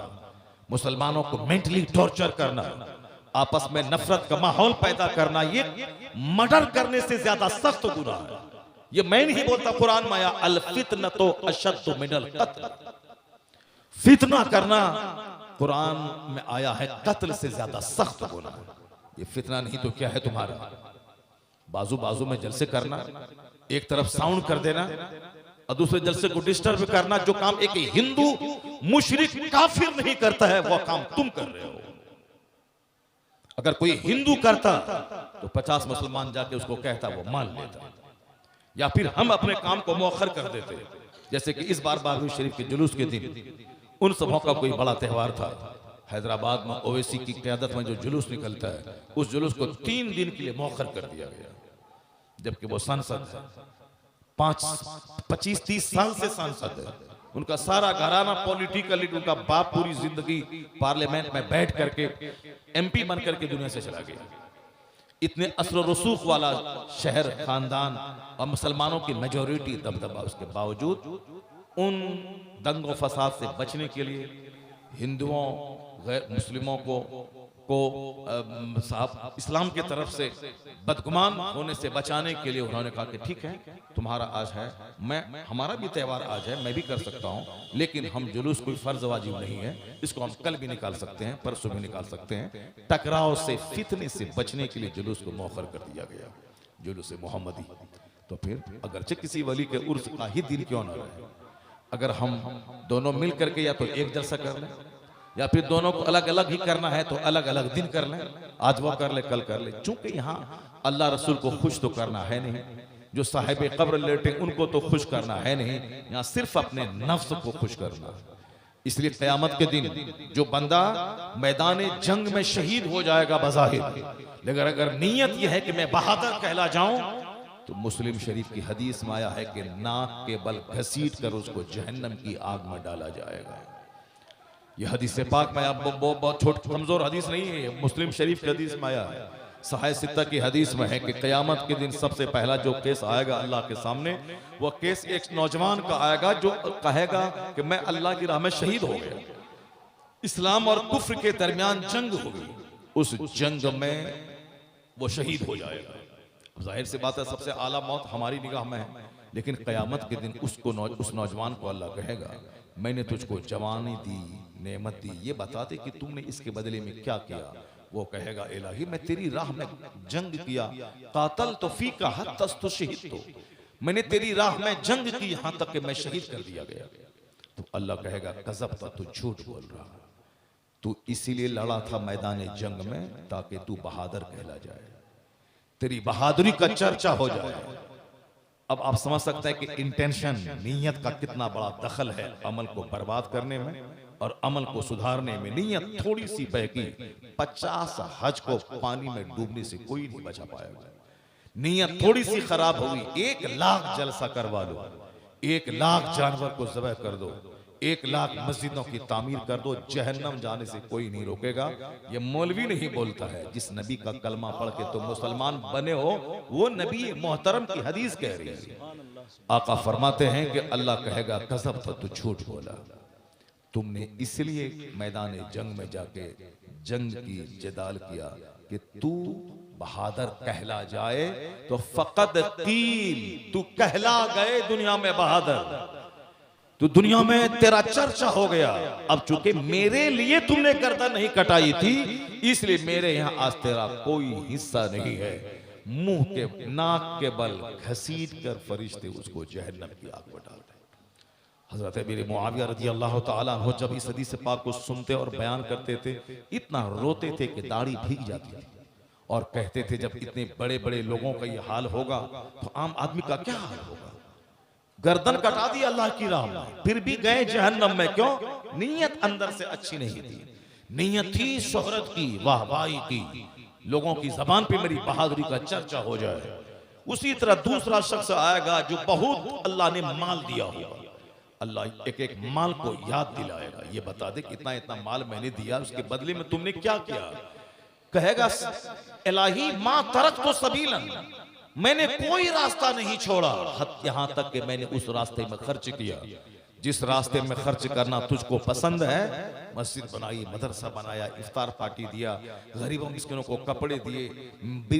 [SPEAKER 3] मुसलमानों को मेंटली टॉर्चर करना, आपस में नफरत का माहौल पैदा करना, ये मर्डर करने से ज्यादा सख्त गुनाह है। ये मैं नहीं बोलता, कुरान में आया अल फितना तो अशद्दु मिनल कत्ल। फितना करना कुरान में आया है कत्ल से ज्यादा सख्त गुनाह। ये फितना नहीं तो क्या है तुम्हारा? बाजू बाजू में जलसे करना, एक तरफ साउंड कर देना और दूसरे जलसे को डिस्टर्ब करना। जो काम एक हिंदू मुशरिक काफिर नहीं करता है, वो काम तुम कर रहे हो। अगर कोई हिंदू करता तो 50 मुसलमान जाके उसको कहता, वो मान लेता, या फिर हम अपने काम को मौखर कर देते। जैसे कि इस बार 12वीं शरीफ के जुलूस के दिन उन सबों का कोई बड़ा त्यौहार था। हैदराबाद में ओवैसी की क़यादत में जो जुलूस निकलता है, उस जुलूस को 3 दिन के लिए मौखर कर दिया गया, जबकि वो सांसद है, 25-30 साल से सांसद है। उनका सारा घराना पॉलिटिकली, उनका बाप पूरी जिंदगी पार्लियामेंट में बैठ करके MP बन करके दुनिया से चला गया। इतने असर रसूख वाला शहर, खानदान और मुसलमानों की मेजोरिटी दबदबा, उसके बावजूद उन दंगों फसाद से बचने के लिए हिंदुओं, गैर मुस्लिमों को साहब इस्लाम की तरफ से बदगुमान होने से बचाने के लिए उन्होंने कहा कि ठीक है, तुम्हारा आज है, हमारा भी त्यौहार आज है, मैं भी कर सकता हूं, लेकिन हम जुलूस कोई फर्ज वाजिब नहीं है, इसको हम कल भी निकाल सकते हैं, परसों भी निकाल सकते हैं। टकराव से, फितने से बचने के लिए जुलूस को मौखर कर दिया गया, जुलूस मोहम्मदी। तो फिर अगरचे किसी वली के उर्स का ही दिन क्यों न रहे, अगर हम दोनों मिल करके या तो एक जलसा कर लें, या फिर दोनों को अलग अलग ही करना है तो अलग अलग दिन कर लें, आज वो कर ले कल कर ले। चूंकि यहाँ अल्लाह रसूल को खुश तो करना है नहीं, जो साहिब कब्र लेटे उनको तो खुश करना है नहीं, यहाँ सिर्फ अपने नफ्स को खुश करना। इसलिए क़यामत के दिन जो बंदा मैदान जंग में शहीद हो जाएगा बज़ाहिर, लेकिन अगर नीयत यह है कि मैं बहादुर कहला जाऊं, तो मुस्लिम शरीफ की हदीस में आया है कि नाक के बल घसीट कर उसको जहन्नम की आग में डाला जाएगा। यह हदीस पाक में आप बहुत छोटी कमजोर हदीस नहीं है, मुस्लिम शरीफ की हदीस में आया है। सहाय सित्ता की हदीस में है कि क़यामत के दिन सबसे पहला जो केस आएगा अल्लाह के सामने, वह केस एक नौजवान का आएगा जो कहेगा कि मैं अल्लाह की राह में शहीद हो गया, इस्लाम और कुफ्र के दरमियान जंग हो गई, उस जंग में वो शहीद हो जाएगा। जाहिर सी बात है सबसे आला मौत हमारी निगाह में है, लेकिन क़यामत के दिन उस नौजवान को अल्लाह कहेगा मैंने तुझको जवानी दी, नेमत दी, ये बता दे कि तुमने इसके बदले में क्या किया। वो कहेगा इलाही मैं तेरी राह में जंग किया, कातल तो फी का हद तस तो शहीद, तो मैंने तेरी राह में जंग की यहां तक कि मैं शहीद कर दिया गया। तो अल्लाह कहेगा कज़ब, तू झूठ बोल रहा, तू इसीलिए लड़ा था मैदान जंग में ताकि तू बहादुर कहला जाए, तेरी बहादुरी का चर्चा हो जाए। अब आप समझ सकते हैं कि इंटेंशन, नीयत का कितना बड़ा दखल है अमल को बर्बाद करने में और अमल को सुधारने में। नीयत थोड़ी सी बहकी 50 हज को पानी में डूबने से कोई नहीं बचा पाएगा। नीयत थोड़ी सी खराब होगी, 1 लाख जलसा करवा लो, 1 लाख जानवर को ज़बह कर दो, 1 लाख मस्जिदों की तामीर कर दो, जहन्नम जाने से कोई नहीं रोकेगा। ये मौलवी नहीं बोलता है, जिस नबी का कलमा पढ़ के तुम मुसलमान बने हो वो नबी मोहतरम की हदीस कह रही है। आका फरमाते हैं कि अल्लाह कहेगा कज़ब, तू झूठ बोला, तुमने इसलिए मैदान जंग में जाके जंग की जदाल किया कि तू बहादुर कहला जाए, तो फकद कील, तू कहला गए दुनिया में बहादुर, तो दुनिया में तेरा चर्चा हो गया। अब चूंकि मेरे लिए तुमने गर्दन नहीं कटाई थी, इसलिए मेरे यहाँ आज तेरा कोई हिस्सा नहीं है। मुंह के नाक के बल घसीट कर फरिश्ते उसको जहन्नम की आग में डाल रहे। हजरत अमीर मुआविया रज़ी अल्लाह ताला अन्हु जब इस हदीस पाक को सुनते और बयान करते थे, इतना रोते थे कि दाढ़ी भीग जाती थी, और कहते थे जब इतने बड़े बड़े लोगों का ये हाल होगा तो आम आदमी का क्या हाल होगा। गर्दन कटा दी अल्लाह की राह में, फिर भी गए जहन्नम में। क्यों? नीयत अंदर से अच्छी नहीं थी, नीयत थी शोहरत की, वाहवाही की, लोगों की जबान पे मेरी बहादुरी का चर्चा हो जाए। उसी तरह दूसरा शख्स आएगा जो बहुत अल्लाह ने माल दिया होगा, अल्लाह एक एक माल को याद दिलाएगा, ये बता दे कितना इतना माल मैंने दिया, उसके बदले में तुमने क्या किया। कहेगा इलाही मां तरक तो सबीलन, मैंने कोई रास्ता नहीं छोड़ा, यहां तक कि मैंने उस रास्ते में खर्च किया जिस रास्ते में खर्च करना तुझको पसंद है। मस्जिद बनाई, मदरसा बनाया, इफ्तार पार्टी दिया, गरीबों मिस्किनों को कपड़े दिए,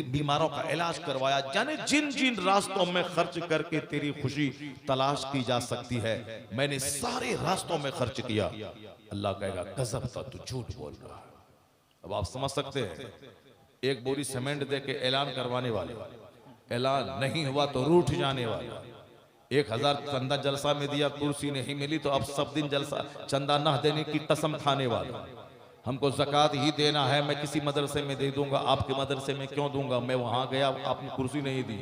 [SPEAKER 3] बीमारों का इलाज करवाया, जाने जिन जिन रास्तों में खर्च करके तेरी खुशी तलाश की जा सकती है, मैंने सारे रास्तों में खर्च किया। अल्लाह कहेगा कज़ब, तू झूठ बोल रहा है। अब आप समझ सकते हैं, एक बोरी सीमेंट दे के ऐलान करवाने वाले, ऐलान नहीं हुआ तो रूठ जाने वाला, 1000 चंदा जलसा में दिया, कुर्सी नहीं मिली तो अब सब दिन जलसा चंदा न देने की कसम खाने वाला, हमको ज़कात ही देना है, मैं किसी मदरसे में दे दूंगा, आपके मदरसे में क्यों दूंगा, मैं वहां गया आपने कुर्सी नहीं दी,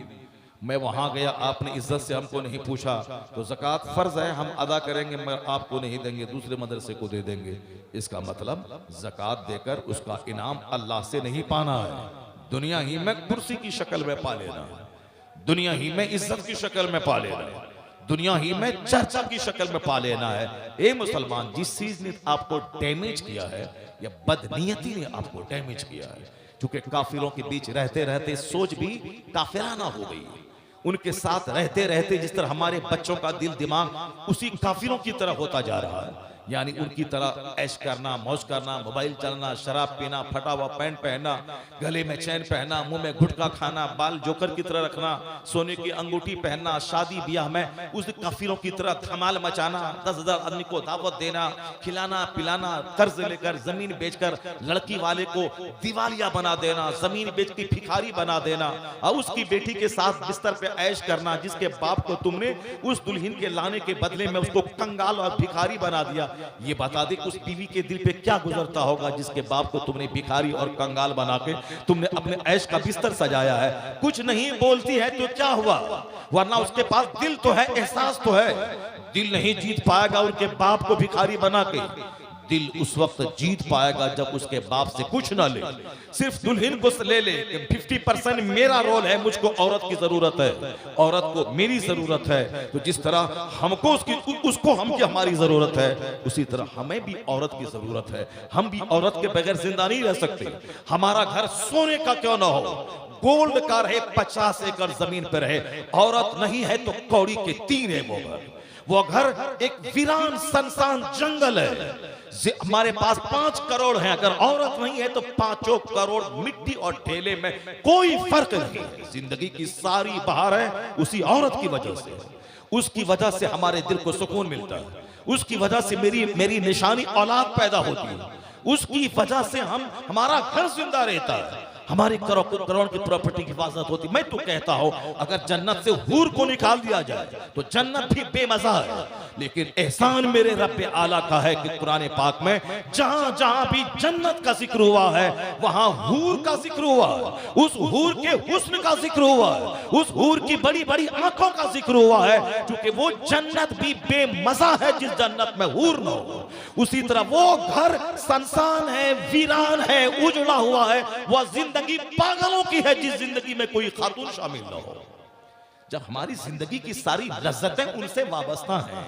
[SPEAKER 3] मैं वहां गया आपने इज्जत से हमको नहीं पूछा, तो ज़कात फर्ज है हम अदा करेंगे, मैं आपको नहीं देंगे, दूसरे मदरसे को दे देंगे। इसका मतलब ज़कात देकर उसका इनाम अल्लाह से नहीं पाना है, दुनिया ही में कुर्सी की शक्ल में पा लेना है, दुनिया ही में इज्जत की शक्ल में पा लेना है, दुनिया ही में चर्चा की शक्ल में पा लेना है। ए मुसलमान, जिस चीज ने आपको डैमेज किया है या बदनीयती ने आपको डैमेज किया है, क्योंकि काफिरों के बीच रहते रहते सोच भी काफिराना हो गई, उनके साथ रहते रहते जिस तरह हमारे बच्चों का दिल दिमाग उसी काफिरों की तरह होता जा रहा है, यानी उनकी तरह ऐश करना, मौज करना, मोबाइल चलना, शराब पीना, फटा हुआ पैंट पहनना, गले में चैन पहनना, मुंह में गुटखा खाना, बाल जोकर की तरह रखना, सोने की अंगूठी पहनना, शादी ब्याह में उस काफिरों की तरह धमाल मचाना, 10,000 आदमी को दावत देना, खिलाना पिलाना, कर्ज लेकर जमीन बेचकर लड़की वाले को दिवालिया बना देना, जमीन बेच के भिखारी बना देना, और उसकी बेटी के साथ बिस्तर पे ऐश करना, जिसके बाप को तुमने उस दुल्हन के लाने के बदले में उसको कंगाल और भिखारी बना दिया,
[SPEAKER 6] ये बता दे उस बीवी के दिल पे क्या गुजरता होगा जिसके बाप को तुमने भिखारी और कंगाल बना के तुमने अपने ऐश का बिस्तर सजाया है। कुछ नहीं बोलती है तो क्या हुआ, वरना उसके पास दिल तो है, एहसास तो है। दिल नहीं जीत पाएगा उनके बाप को भिखारी बना के, दिल उस वक्त जीत पाएगा जब उसके बाप से कुछ ना ले, सिर्फ दुल्हन को ले ले। 50% मेरा रोल है, मुझको औरत की जरूरत है, औरत को मेरी जरूरत है। तो जिस तरह हमको उसको हमारी जरूरत है, उसी तरह हमें भी औरत की जरूरत है। हम भी औरत के बगैर जिंदा नहीं रह सकते। हमारा घर सोने का क्यों ना हो, गोल्ड का रहे, 50 एकड़ जमीन पर रहे, औरत नहीं है तो कौड़ी के 3 है वो घर एक वीरान सनसान जंगल है। हमारे पास 5 करोड़ है, अगर औरत नहीं है तो 5 करोड़ मिट्टी और ठेले में कोई फर्क नहीं है। जिंदगी की सारी बहार है उसी औरत की वजह से। उसकी वजह से हमारे दिल को सुकून मिलता है, उसकी वजह से मेरी निशानी औलाद पैदा होती है, उसकी वजह से हमारा घर जिंदा रहता है, हमारी करोड़ की प्रॉपर्टी की हिफाजत होती। मैं तो कहता हूं अगर जन्नत से हूर को निकाल दिया जाए तो जन्नत भी बेमजा है, लेकिन एहसान मेरे रब आला का है कि कुरान पाक में जहां जहां भी जन्नत का जिक्र हुआ है वहां हूर का जिक्र हुआ है, उस हूर के हुस्न का जिक्र हुआ है, उस हूर की बड़ी बड़ी आंखों का जिक्र हुआ है, क्योंकि वो जन्नत भी बेमजा है जिस जन्नत में हूर न हो। उसी तरह वो घर सनसान है, वीरान है, उजड़ा हुआ है, वह जिंदगी पागलों की है जिस जिंदगी में कोई खातून शामिल न हो। जब हमारी जिंदगी की सारी लज्जतें उनसे वाबस्ता हैं,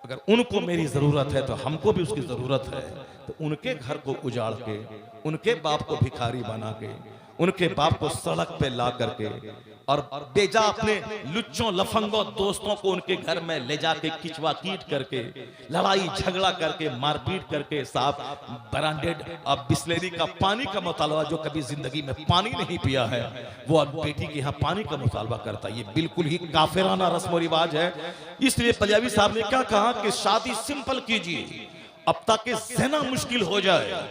[SPEAKER 6] अगर उनको मेरी जरूरत है तो हमको भी उसकी जरूरत है, तो उनके घर को उजाड़ के, उनके बाप को भिखारी बना के, उनके बाप को सड़क पे ला करके और बेजा अपने लुच्चों लफंगों दोस्तों को उनके घर में ले जाके किचवा कीट करके, लड़ाई झगड़ा करके, मारपीट करके, साहब ब्रांडेड अब बिस्लेरी का पानी का मुतालबा, जो कभी जिंदगी में पानी नहीं पिया है वो अब बेटी के यहाँ पानी का मुतालबा करता है। ये बिल्कुल ही काफिराना रस्म रिवाज है। इसलिए पंजाबी साहब ने क्या कहा कि शादी सिंपल कीजिए अब ताकि ज़िना मुश्किल हो जाए।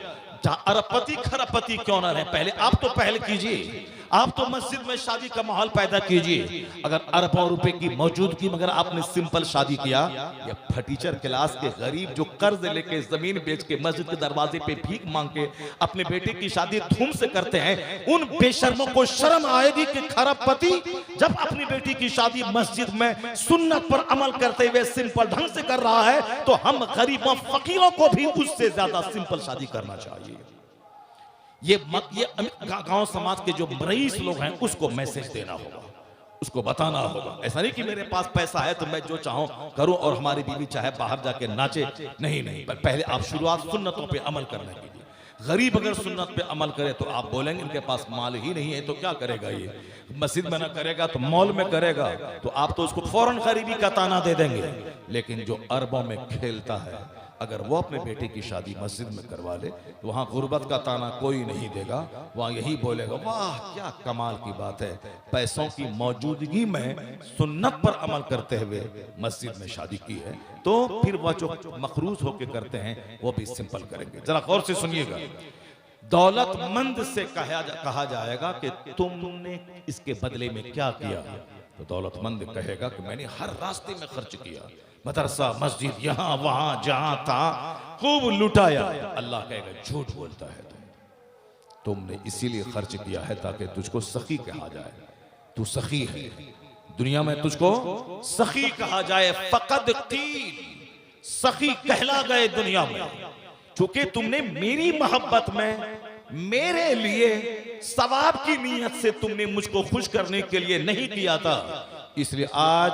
[SPEAKER 6] अरबपति खरबपति क्यों ना रहे, पहले आप तो पहल कीजिए, आप तो मस्जिद में शादी का माहौल पैदा कीजिए। अगर अरबों रुपए की मौजूदगी मगर आपने सिंपल शादी किया, या फटीचर क्लास के गरीब जो कर्ज लेके जमीन बेच के मस्जिद के दरवाजे पे भीख मांग के अपने बेटे की शादी धूम से करते हैं, उन बेशर्मों को शर्म आएगी कि खरबपति जब अपनी बेटी की शादी मस्जिद में सुन्नत पर अमल करते हुए सिंपल ढंग से कर रहा है, तो हम गरीबों फकीरों को भी उससे ज्यादा सिंपल शादी करना चाहिए। ये गांव समाज के जो रईस लोग हैं उसको मैसेज देना होगा, उसको बताना होगा। ऐसा नहीं कि मेरे पास पैसा है तो मैं जो चाहूं करूं और हमारी बीवी चाहे बाहर जाके नाचे, नहीं नहीं, पहले आप शुरुआत सुन्नतों पे अमल करने की। गरीब अगर सुन्नत पे अमल करे तो आप बोलेंगे इनके पास माल ही नहीं है तो क्या करेगा, ये मस्जिद में ना करेगा तो मॉल में करेगा, तो आप तो उसको फौरन गरीबी का ताना दे देंगे। लेकिन जो अरबों में खेलता है, अगर वो अपने बेटे की शादी मस्जिद में करवा ले तो वहाँ गुर्बत का ताना कोई नहीं देगा, वहाँ यही बोलेगा वाह क्या कमाल की बात है, पैसों की मौजूदगी में सुन्नत पर अमल करते हुए मस्जिद में शादी की है। तो फिर वह जो मखरूज होके करते हैं वो भी सिंपल करेंगे। जरा गौर से सुनिएगा, दौलतमंद से कहा जाएगा कि तुमने इसके बदले में क्या किया, तो दौलतमंद कहेगा कि मैंने हर रास्ते में खर्च किया, मदरसा मस्जिद यहाँ वहां जहां था खूब लुटाया। अल्लाह कहेगा झूठ बोलता है, तुमने इसीलिए खर्च किया है ताकि तुझको सखी कहा जाए, तू सखी है, दुनिया में तुझको सखी कहा जाए। फकद कील, सखी कहला गए दुनिया में, चूंकि तुमने मेरी मोहब्बत में मेरे लिए सवाब की नीयत से तुमने मुझको खुश करने के लिए नहीं किया था, इसलिए आज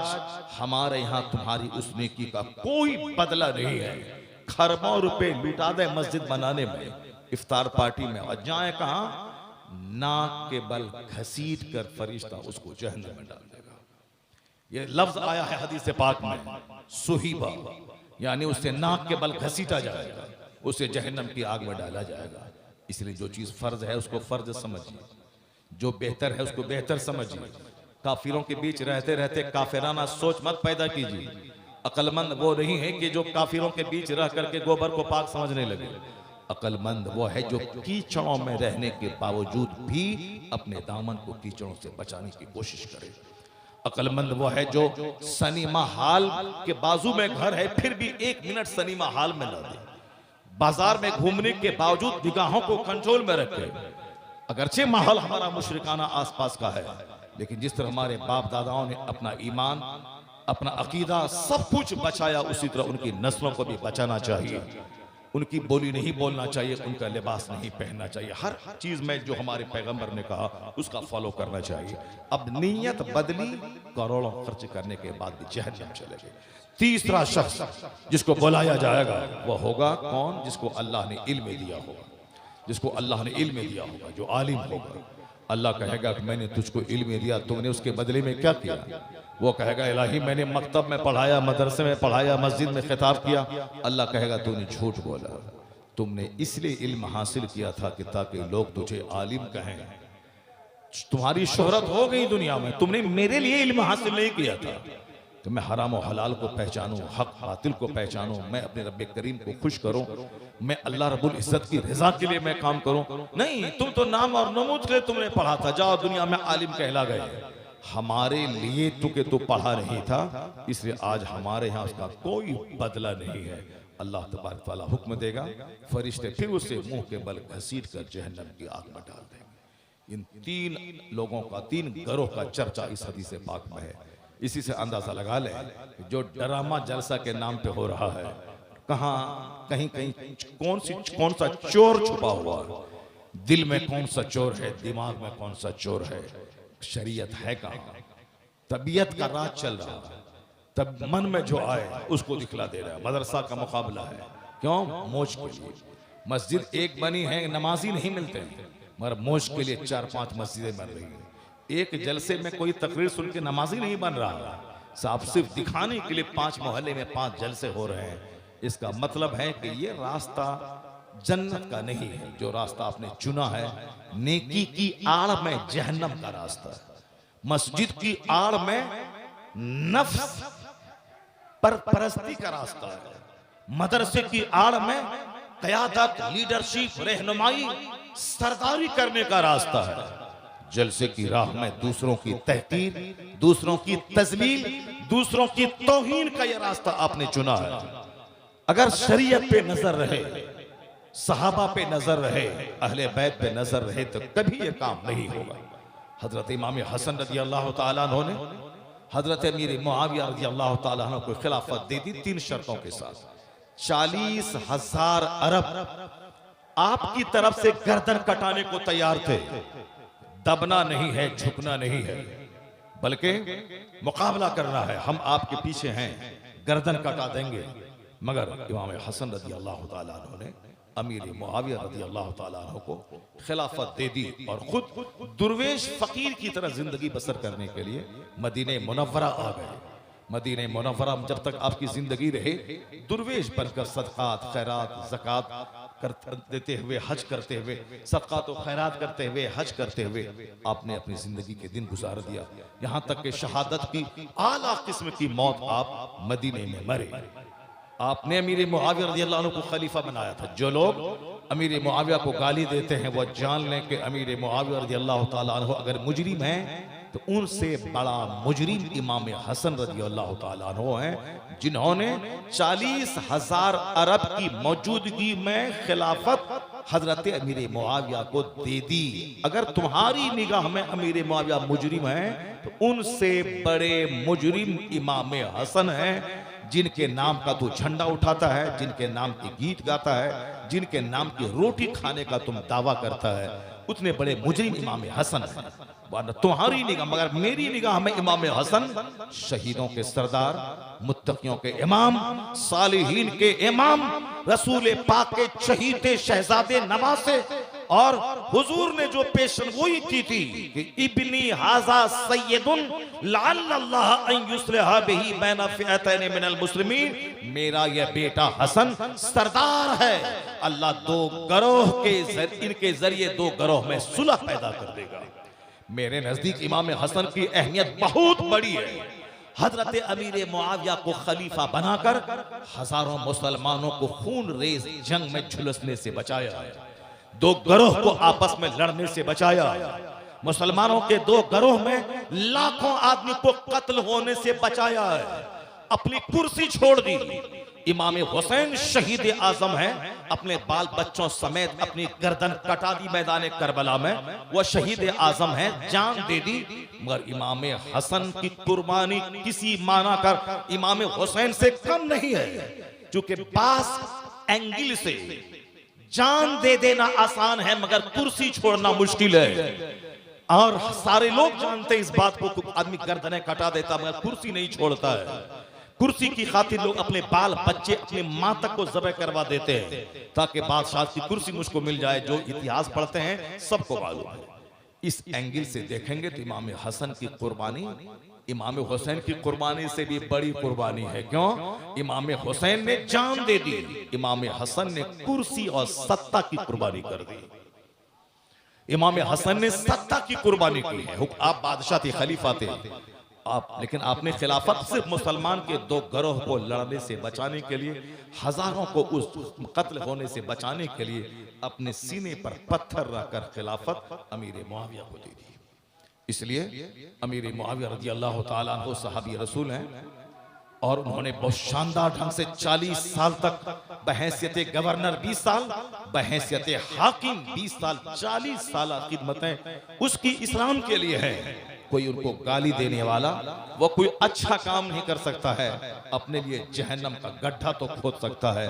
[SPEAKER 6] हमारे यहाँ तुम्हारी उस नेकी का कोई बदला नहीं है। खरबों रुपए लुटा दे मस्जिद बनाने में, इफ्तार पार्टी में, और जाए कहां, नाक के बल घसीट कर फरिश्ता उसको जहन्नम में डाल देगा। ये लफ्ज आया है हदीस पाक में, सुहीबा, यानी उससे नाक के बल घसीटा जाएगा, उसे जहन्नम की आग में डाला जाएगा। इसलिए जो चीज फर्ज है उसको फर्ज समझिए, जो बेहतर है उसको बेहतर समझिए। काफिरों के बीच रहते रहते काफिराना सोच मत पैदा कीजिए। अक्लमंद वो नहीं है कि जो काफिरों के बीच रह करके गोबर को पाक समझने लगे। अक्लमंद वो है जो कीचड़ों में रहने के बावजूद भी अपने दामन को कीचड़ों से बचाने की कोशिश करे। अक्लमंद वो है जो सिनेमा हॉल के बाजू में घर है फिर भी 1 मिनट सिनेमा हॉल में न दे, बाजार में घूमने के बावजूद निगाहों को कंट्रोल में रखे। अगरचे माहौल हमारा मुशरिकाना आसपास का है, लेकिन जिस तरह हमारे बाप दादाओं ने अपना ईमान, अपना अकीदा सब कुछ बचाया, उसी तरह उनकी नस्लों को भी बचाना चाहिए। उनकी बोली नहीं बोलना चाहिए, उनका लिबास नहीं पहनना चाहिए, हर चीज में जो हमारे पैगंबर ने कहा उसका फॉलो करना चाहिए। अब नीयत बदली, करोड़ों खर्च करने के बाद भी जहन्नम चले गए। तीसरा शख्स जिसको बुलाया जाएगा वो होगा कौन? जिसको अल्लाह ने इल्म दिया होगा, जिसको अल्लाह ने इल्म दिया होगा, जो आलिम होगा। अल्लाह कहेगा कि मैंने तुझको इल्म दिया, तुमने उसके बदले में क्या किया? वो कहेगा इलाही मैंने मकतब में पढ़ाया, मदरसे में पढ़ाया, मस्जिद में खिताब किया। अल्लाह कहेगा तूने झूठ बोला, तुमने इसलिए इल्म हासिल किया था कि ताकि लोग तुझे आलिम कहें, तुम्हारी शोहरत हो गई दुनिया में, तुमने मेरे लिए इल्म हासिल नहीं किया था कि मैं हराम और हलाल को पहचानूं, हक बातिल को पहचानूं, मैं अपने रब्बे करीम को खुश करूं, मैं अल्लाह रब्बुल इज्जत की रजा के लिए मैं काम करूं। नहीं, तुम तो नाम और नमूद के लिए तुमने पढ़ा था, जाओ दुनिया में आलिम कहला गए। हमारे लिए चूंकि तो पढ़ा नहीं था, इसलिए आज हमारे यहाँ उसका कोई बदला नहीं है। अल्लाह तबारक तआला हुक्म देगा, फरिश्ते फिर उसे मुंह के बल घसीट कर जहन्नम की आग में डाल देंगे। इन 3 लोगों का, 3 गिरोह का चर्चा इस हदीस पाक में है। इसी से अंदाजा लगा ले जो ड्रामा जलसा के नाम पे हो रहा है, कहां कहीं कहीं कौन सा चोर छुपा हुआ है, दिल में कौन सा चोर है, दिमाग में कौन सा चोर है, शरीयत है कहां, तबीयत का राज चल रहा है, तब मन में जो आए उसको दिखला दे रहा है। मदरसा का मुकाबला है, क्यों? मौज के लिए। मस्जिद एक बनी है, नमाजी नहीं मिलते हैं, मगर मौज के लिए 4-5 मस्जिदें बन रही हैं। एक जलसे में कोई तकरीर सुन के नमाजी नहीं बन रहा, साफ सिर्फ दिखाने के लिए 5 मोहल्ले में 5 जलसे हो रहे हैं। इसका मतलब है कि ये रास्ता जन्नत का नहीं है, जो रास्ता आपने चुना है नेकी की आड़ में जहन्नम का रास्ता है, मस्जिद की आड़ में नफ्स पर परस्ती का रास्ता है, मदरसे की आड़ में क़यादत, लीडरशिप, रहनुमाई, सरदारी करने का रास्ता है। जलसे की राह में दूसरों की तहकीर, दूसरों की तजलील, दूसरों की तौहीन का यह रास्ता आपने चुना है। अगर शरीयत पे नजर रहे, सहाबा पे नजर रहे, अहले बैत पे नजर रहे, तो कभी यह काम नहीं होगा। हजरत इमाम हसन रज़ी अल्लाह तआला अन्हु ने हजरत अमीर मुआविया रज़ी अल्लाह तआला अन्हु को खिलाफत दे दी 3 शर्तों के साथ। 40,000 अरब आपकी तरफ से गर्दन कटाने को तैयार थे। दबना नहीं है, झुकना नहीं है, बल्कि मुकाबला करना है। हम आपके पीछे हैं, गर्दन कटा देंगे। मगर इमाम हसन रज़ी अल्लाह तआला अन्हु ने अमीर मुआविया रज़ी अल्लाह तआला अन्हु को खिलाफत दे दी और खुद दुर्वेश फकीर की तरह जिंदगी बसर करने के लिए मदीने मुनव्वरा आ गए। मदीने मुनव्वरा में जब तक आपकी जिंदगी रहे, दुर्वेश बनकर सदकात, खैरात, ज़कात देते हुए, हज करते हुए, सदकात और खैरात करते हुए, हज करते हुए आपने अपनी जिंदगी के दिन गुजार दिया। यहां तक कि शहादत की आला किस्म की मौत आप मदीने में मरे। आपने अमीर मुआविया रज़ी अल्लाह अन्हु को खलीफा बनाया था। जो लोग अमीर मुआविया को गाली देते हैं वो जान लें कि अमीर मुआविया रज़ी अल्लाह तआला अन्हु अगर मुजरिम हैं तो उनसे बड़ा मुजरिम इमाम हसन रज़ी अल्लाह तआला अन्हु हैं, जिन्होंने 40,000 अरब की मौजूदगी में खिलाफत हजरत अमीर मुआविया को दे दी। अगर तुम्हारी निगाह में अमीर मुआविया मुजरिम है तो उनसे बड़े मुजरिम इमाम हसन हैं, जिनके नाम का तू झंडा उठाता है, जिनके नाम की गीत गाता है, जिनके नाम की रोटी खाने का तुम दावा करता है, उतने बड़े मुजरिम इमाम हसन है। तुम्हारी निगाह, मगर मेरी निगाह में इमाम हसन शहीदों के सरदार, मुत्तकियों के इमाम, सालिहीन के इमाम, रसूल पाक के शहीद शहजादे नवासे, और हुजूर ने जो पेशनगोई की थी कि इब्नी हाजा सय्यदुन लअल्लाह अन युस्लिहा बिही बैन फिअतैन मिनल मुस्लिमीन, मेरा यह बेटा हसन सरदार है, अल्लाह 2 गिरोह के इनके जरिए 2 गिरोह में सुलह पैदा कर देगा। मेरे नजदीक इमाम हसन की अहमियत बहुत बड़ी है। हजरत अमीर मुआविया को खलीफा बनाकर हजारों मुसलमानों को खून रेज जंग में झुलसने से बचाया, 2 गिरोह को आपस में लड़ने से बचाया। मुसलमानों के दो गिरोह में लाखों आदमी को कत्ल होने से बचाया है, अपनी कुर्सी छोड़ दी। इमाम हुसैन शहीद आजम है, अपने बाल बच्चों समेत अपनी गर्दन कटा दी मैदान करबला में, वो शहीद आजम है, जान दे दी। मगर इमाम हसन की कुर्बानी किसी माना कर इमाम हुसैन से कम नहीं है, क्योंकि पास एंगल से जान दे देना आसान है मगर कुर्सी छोड़ना मुश्किल है। और सारे लोग जानते हैं इस बात को, आदमी गर्दनें कटा देता मगर कुर्सी नहीं छोड़ता है। कुर्सी की खातिर लोग अपने बाल बच्चे अपने मां तक को ज़बह करवा देते हैं ताकि बादशाह की कुर्सी मुझको मिल जाए। जो इतिहास पढ़ते हैं सबको मालूम है। इस एंगल से देखेंगे तो इमाम हसन की कुर्बानी इमाम हुसैन की कुर्बानी से भी बड़ी कुर्बानी है। क्यों? इमाम हुसैन ने जान दे दी, इमाम हसन ने कुर्सी और सत्ता की कुर्बानी कर दी। इमाम हसन ने सत्ता की कुर्बानी की है। आप बादशाह थे, खलीफा थे आप, लेकिन आपने खिलाफत सिर्फ मुसलमान के दो गिरोह को लड़ने से बचाने के लिए, हजारों को उस कत्ल होने से बचाने के लिए अपने सीने पर पत्थर रखकर खिलाफत अमीर मुआविया को दे दी। इसलिए अमीर मुआविया रज़ी अल्लाह ताला अन्हु सहाबी रसूल हैं और उन्होंने बहुत शानदार ढंग से 40 साल तक बहैसियत गवर्नर 20 साल, बहैसियत हाकिम 20 साल, 40 साल खिदमतें उसकी इस्लाम के लिए है। कोई उनको गाली देने वाला, वो कोई अच्छा काम नहीं कर सकता है, अपने लिए जहन्नम का गड्ढा तो खोद सकता है।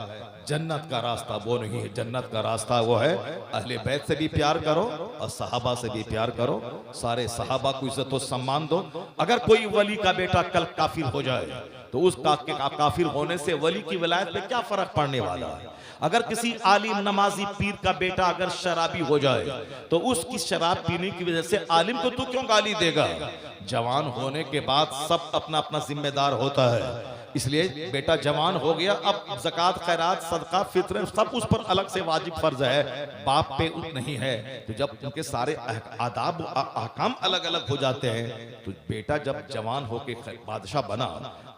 [SPEAKER 6] जन्नत का रास्ता वो नहीं है, जन्नत का रास्ता वो है अहले बैत से भी प्यार करो और सहाबा से भी प्यार करो, सारे सहाबा को इज्जत और सम्मान दो। अगर कोई वली का बेटा कल काफिर हो जाए तो उस काफिर होने से वली की विलायत पे क्या फर्क पड़ने वाला है। अगर किसी आलिम नमाजी पीर का बेटा अगर शराबी हो जाए तो उसकी शराब पीने की वजह से आलिम को तू क्यों गाली देगा। जवान होने के बाद सब अपना अपना जिम्मेदार होता है। इसलिए बेटा जवान हो गया, अब ज़कात खैरात सदका फित्र सब उस पर अलग से वाजिब फर्ज है, बाप पे नहीं है। तो जब उनके सारे आदाब अहकाम अलग अलग हो जाते हैं तो बेटा जब जवान होके बादशाह बना,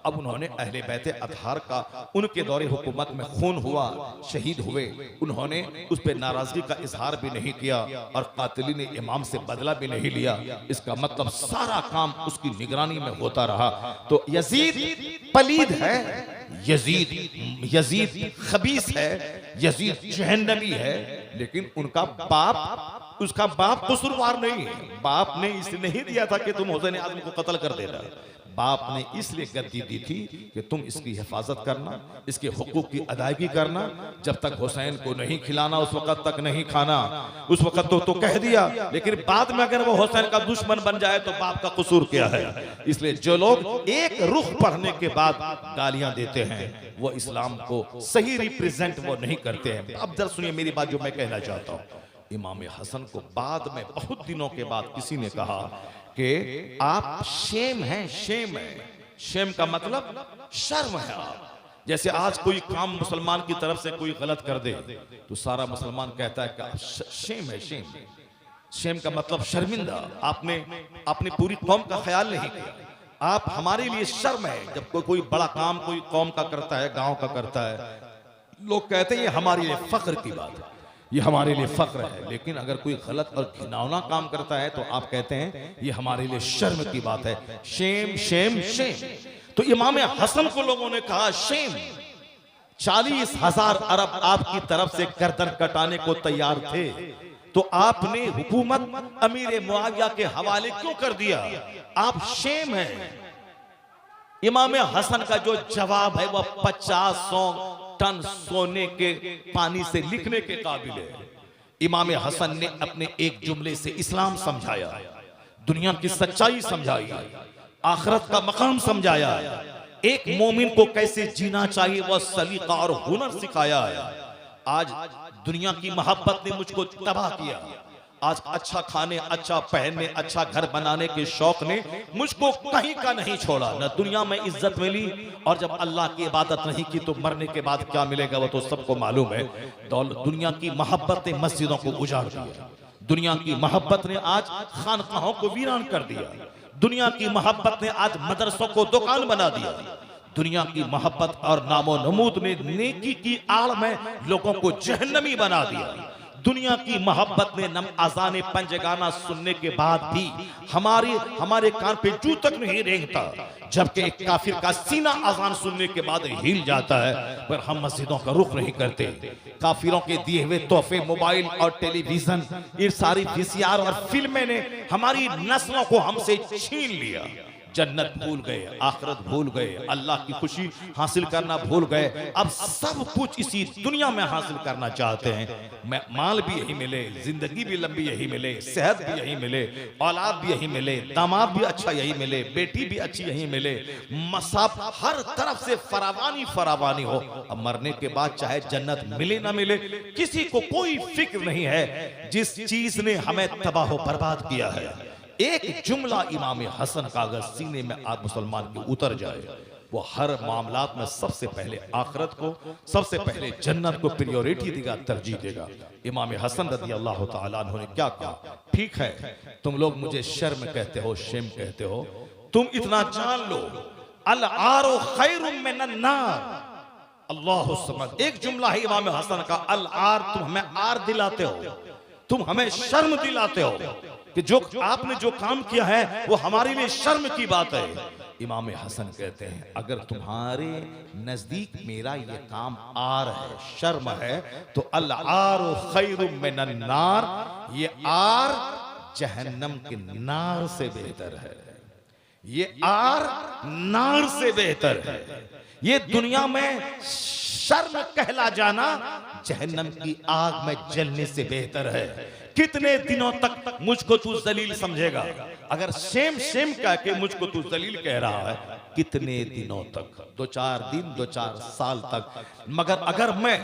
[SPEAKER 6] अब उन्होंने अहले बैत अतहार का उनके दौरे हुकूमत में खून हुआ, शहीद हुए, उन्होंने उस पर नाराजगी का इजहार भी नहीं किया और कातिली ने इमाम से बदला भी नहीं लिया। इसका मतलब सारा काम उसकी निगरानी में होता रहा। तो यजीद पलीद है, यजीद खबीस है, यजीद जहन्नमी है, लेकिन उसका बाप कसूरवार नहीं है। बाप ने इसलिए नहीं दिया था कि तुम हुसैन आजम को कत्ल कर देना, बाप ने इसलिए गद्दी दी थी कि तुम इसकी हिफाजत करना, इसके हुकूक की अदायगी करना। जब तक हुसैन को नहीं खिलाना उस वक्त तक नहीं खाना, उस वक्त तो कह दिया, लेकिन बाद में अगर वो हुसैन का दुश्मन बन जाए तो बाप का कसूर क्या है। इसलिए जो लोग एक रुख पढ़ने के बाद गालियां देते हैं वो इस्लाम को सही रिप्रेजेंट वो नहीं करते हैं। अब जरा सुनिए मेरी बात जो मैं कहना चाहता हूँ। इमाम हसन को बाद में बहुत दिनों के बाद किसी ने कहा कि आप शेम हैं, शेम है। शेम का मतलब शर्म है आप। जैसे आज कोई काम मुसलमान की तरफ से कोई गलत कर दे तो सारा मुसलमान कहता है कि शेम है, शेम। शेम का मतलब शर्मिंदा, आपने अपनी पूरी कौम का ख्याल नहीं किया, आप हमारे लिए शर्म है। जब कोई बड़ा काम कोई कौम का करता है, गांव का करता है, लोग कहते हैं ये हमारे लिए फख्र की बात है, ये हमारे लिए फख्र है। लेकिन अगर कोई गलत और घिनौना काम करता है तो आप कहते हैं ये हमारे लिए शर्म की बात है। Shem Shem Shem. तो इमाम हसन को लोगों ने कहा शेम। 40,000 अरब आपकी तरफ से गर्दन कटाने को तैयार थे तो आपने हुकूमत अमीर मुआविया के हवाले क्यों कर दिया? आप शेम है। इमाम हसन का जो जवाब है वह 50 टन सोने के पानी से लिखने के काबिल है। इमाम हसन ने अपने एक जुमले से इस्लाम समझाया, दुनिया की सच्चाई समझाई, आखिरत का मकाम समझाया, एक मोमिन को कैसे जीना चाहिए वह सलीका और हुनर सिखाया है। आज दुनिया की मोहब्बत ने मुझको तबाह किया। आज अच्छा खाने, अच्छा पहनने, अच्छा घर बनाने के शौक ने मुझको कहीं का नहीं छोड़ा। न दुनिया में इज्जत मिली और जब अल्लाह की इबादत नहीं की तो मरने के बाद क्या मिलेगा वो तो सबको मालूम है। दुनिया की मोहब्बत ने मस्जिदों को उजाड़ दिया, दुनिया की मोहब्बत ने आज खानकाहों को वीरान कर दिया, दुनिया की मोहब्बत ने आज मदरसों को दुकान बना दिया, दुनिया की मोहब्बत और नामो नमूद ने नेकी की आड़ में लोगों को जहन्नमी बना दिया। दुनिया की मोहब्बत ने नम अजाने पंजगाना सुनने के बाद भी हमारे कान पे जू तक नहीं रेंगता, जबकि एक काफिर का सीना अजान सुनने के बाद हिल जाता है, पर हम मस्जिदों का रुख नहीं करते। काफिरों के दिए हुए तोहफे, मोबाइल और टेलीविजन, ये सारी वीसीआर और फिल्में ने हमारी नस्लों को हमसे छीन लिया। जन्नत भूल गए, आखिरत भूल गए, अल्लाह की खुशी हासिल करना भूल गए। अब सब कुछ इसी दुनिया में हासिल करना चाहते हैं। माल भी यही मिले, जिंदगी भी लंबी यही मिले, सेहत भी यही मिले, औलाद भी यही मिले, दामाद भी अच्छा यही मिले, बेटी भी अच्छी यही मिले, मसाब हर तरफ से फरावानी फरावानी हो। अब मरने के बाद चाहे जन्नत मिले ना मिले, किसी को कोई फिक्र नहीं है। जिस चीज ने हमें तबाह बर्बाद किया है, एक जुमला इमाम हसन का अगर सीने में आप मुसलमान के उतर जाए, वो हर मामलात में सबसे पहले आखिरत को, सबसे पहले जन्नत को प्रायोरिटी देगा, तरजीह देगा। इमाम हसन रज़ी अल्लाह ताला अन्हु ने क्या कहा? ठीक है, तुम लोग मुझे शर्म कहते हो, शेम कहते हो, तुम इतना जान लो, अल आरो खैरुम मिनन नार। अल्लाहु समद। एक जुमला है इमाम हसन का, अल आर, तुम हमें आर दिलाते हो, तुम हमें शर्म दिलाते हो कि जो आपने जो काम किया है वो हमारे लिए शर्म की बात है। इमाम हसन कहते हैं, अगर तुम्हारे नजदीक मेरा ये काम आर है, शर्म है, तो अल आर खैरुम मिनन नार, ये आर जहन्नम के नार से बेहतर है, ये आर नार से बेहतर है। ये दुनिया में शर्म कहला जाना जहन्नम की आग में जलने से बेहतर है। कितने दिनों तक मुझको तू जलील समझेगा? अगर शेम शेम कह के मुझको तू जलील कह रहा है, कितने दिनों तक? 2-4 दिन, 2-4 साल तक। मगर अगर मैं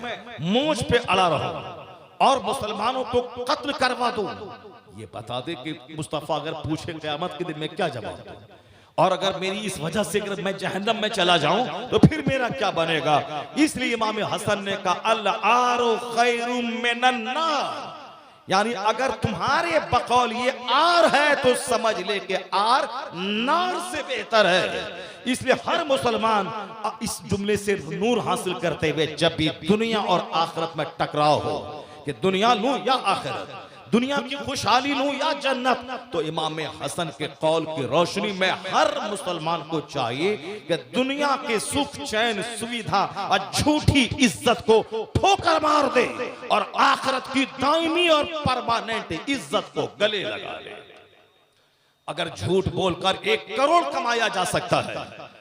[SPEAKER 6] मूंछ पे अड़ा रहूं और मुसलमानों को कत्ल करवा दूं, ये बता दे कि मुस्तफा अगर पूछे क़यामत के दिन में क्या जवाब दूं? और अगर मेरी इस वजह से अगर मैं जहन्नम में चला जाऊं तो फिर मेरा क्या बनेगा? इसलिए इमाम हसन ने कहा, अल आरो खैरुम मिनन नार, यानी अगर तुम्हारे बकौल ये आर है तो समझ ले कि आर नार से बेहतर है। इसलिए हर मुसलमान इस जुमले से नूर हासिल करते हुए, जब भी दुनिया और आखिरत में टकराव हो कि दुनिया लूं या आखिरत, दुनिया की खुशहाली लूं या जन्नत, तो इमाम हसन के कौल की रोशनी में हर मुसलमान को चाहिए कि दुनिया के सुख, चैन, सुविधा और झूठी इज्जत को ठोकर मार दे और आखिरत की दायमी और परमानेंट इज्जत को गले लगा ले। अगर झूठ बोलकर 1 करोड़ कमाया जा सकता है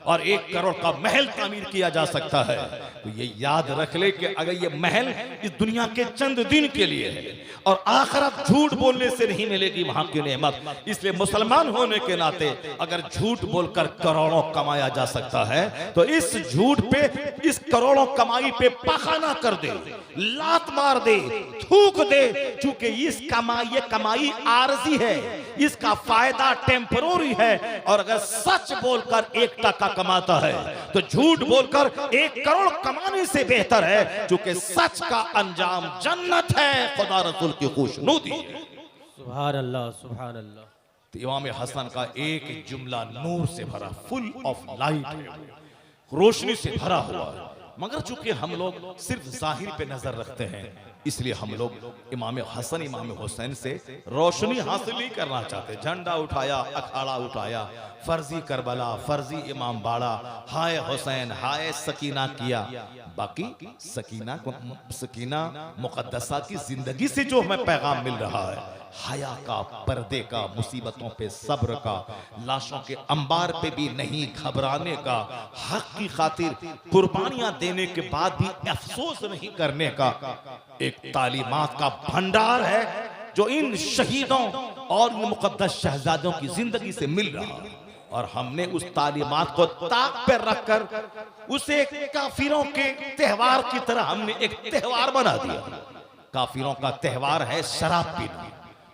[SPEAKER 6] और 1 करोड़ का महल तामीर किया जा सकता है, तो ये याद रख ले कि अगर ये महल इस दुनिया के चंद दिन के लिए है और आखिरत झूठ बोलने से नहीं मिलेगी वहां की नेमत। इसलिए मुसलमान होने के नाते अगर झूठ बोलकर करोड़ों कमाया जा सकता है, तो इस झूठ पे, इस करोड़ों कमाई पे पाखाना कर दे, लात मार दे, थूक दे, क्योंकि इस कमाई आरजी है, इसका फायदा टेम्पररी है। और अगर सच बोलकर 1 टका कमाता है तो झूठ बोलकर 1 करोड़ कमाने से बेहतर है, क्योंकि सच का अंजाम जन्नत है, खुदा रसूल की खुशनुदी।
[SPEAKER 1] सुभान अल्लाह, सुभान अल्लाह।
[SPEAKER 6] तो इमाम हसन का एक जुमला नूर से भरा, फुल ऑफ लाइट है, रोशनी से भरा हुआ है। मगर चूंकि हम लोग सिर्फ जाहिर पे नजर रखते हैं, इसलिए हम लोग इमाम हसन, इमाम हुसैन से रोशनी हासिल नहीं करना चाहते। झंडा उठाया, अखाड़ा उठाया, फर्जी करबला, फर्जी इमाम बाड़ा, हाय हुसैन, हाय सकीना किया। बाकी सकीना मुकद्दसा की जिंदगी से जो हमें पैगाम मिल रहा है, हया का, पर्दे का, मुसीबतों पे सब्र का, लाशों के अंबार पे भी नहीं घबराने का, हक की खातिर कुर्बानियां देने के बाद भी अफसोस नहीं करने का, एक तालीमात का भंडार है जो इन शहीदों और इन मुकद्दस शहजादों की जिंदगी से मिल रहा है। और हमने उस तालीमात को ताक पर रखकर उसे काफिरों के त्योहार की तरह हमने एक त्योहार बना दिया। काफिरों का त्योहार है शराब पीना,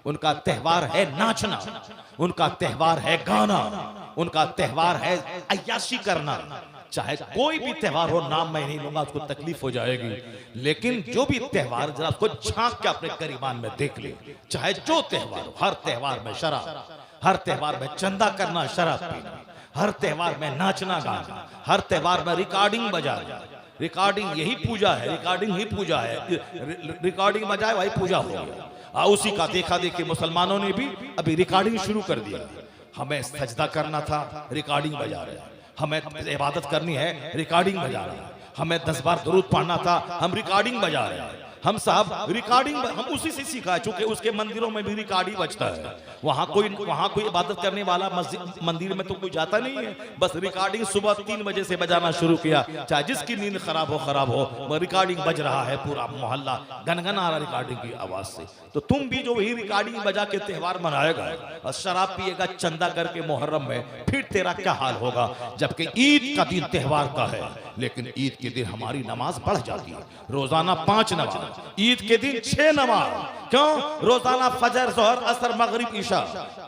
[SPEAKER 6] उनका त्योहार है नाचना, उनका त्योहार है गाना, उनका त्योहार है अय्याशी करना। चाहे कोई भी त्योहार हो, नाम मैं नहीं लूंगा, उसको तकलीफ हो जाएगी, लेकिन जो भी त्योहार जरा उसको झांक के अपने करीबान में देख ले। चाहे जो त्योहार हो, हर त्योहार में शराब, हर त्योहार में चंदा करना, शराब पीना, हर त्योहार में नाचना गाना, हर त्योहार में रिकॉर्डिंग बजाना, रिकॉर्डिंग यही पूजा है, रिकॉर्डिंग ही पूजा है। रिकॉर्डिंग बजाए वही पूजा हो गया। उसी का देखा देखी मुसलमानों ने भी अभी रिकॉर्डिंग शुरू कर दिया। हमें सजदा करना था, रिकॉर्डिंग बजा रहे हैं। हमें इबादत करनी है, रिकॉर्डिंग बजा रहे हैं। हमें 10 बार दुरूद पढ़ना था, हम रिकॉर्डिंग बजा रहे हैं। हम साहब रिकॉर्डिंग हम उसी से सीखा, चूंकि उसके मंदिरों में भी रिकॉर्डिंग बजता है। वहां कोई इबादत करने वाला मंदिर में तो कोई जाता नहीं है, बस रिकॉर्डिंग सुबह 3 बजे से बजाना शुरू किया। चाहे जिसकी नींद खराब हो, रिकॉर्डिंग बज रहा है, पूरा मोहल्ला गनगना रहा रिकॉर्डिंग की आवाज से। तो तुम भी जो वही रिकॉर्डिंग बजा के त्योहार मनाएगा और शराब पिएगा चंदा करके मुहर्रम में, फिर तेरा क्या हाल होगा। जबकि ईद का दिन त्योहार का है, लेकिन ईद के दिन हमारी नमाज बढ़ जाती है। रोजाना 5 नमाज, ईद के दिन 6 नमाज। क्यों? रोजाना फजर, जोहर, असर, मगरिब, ईशा।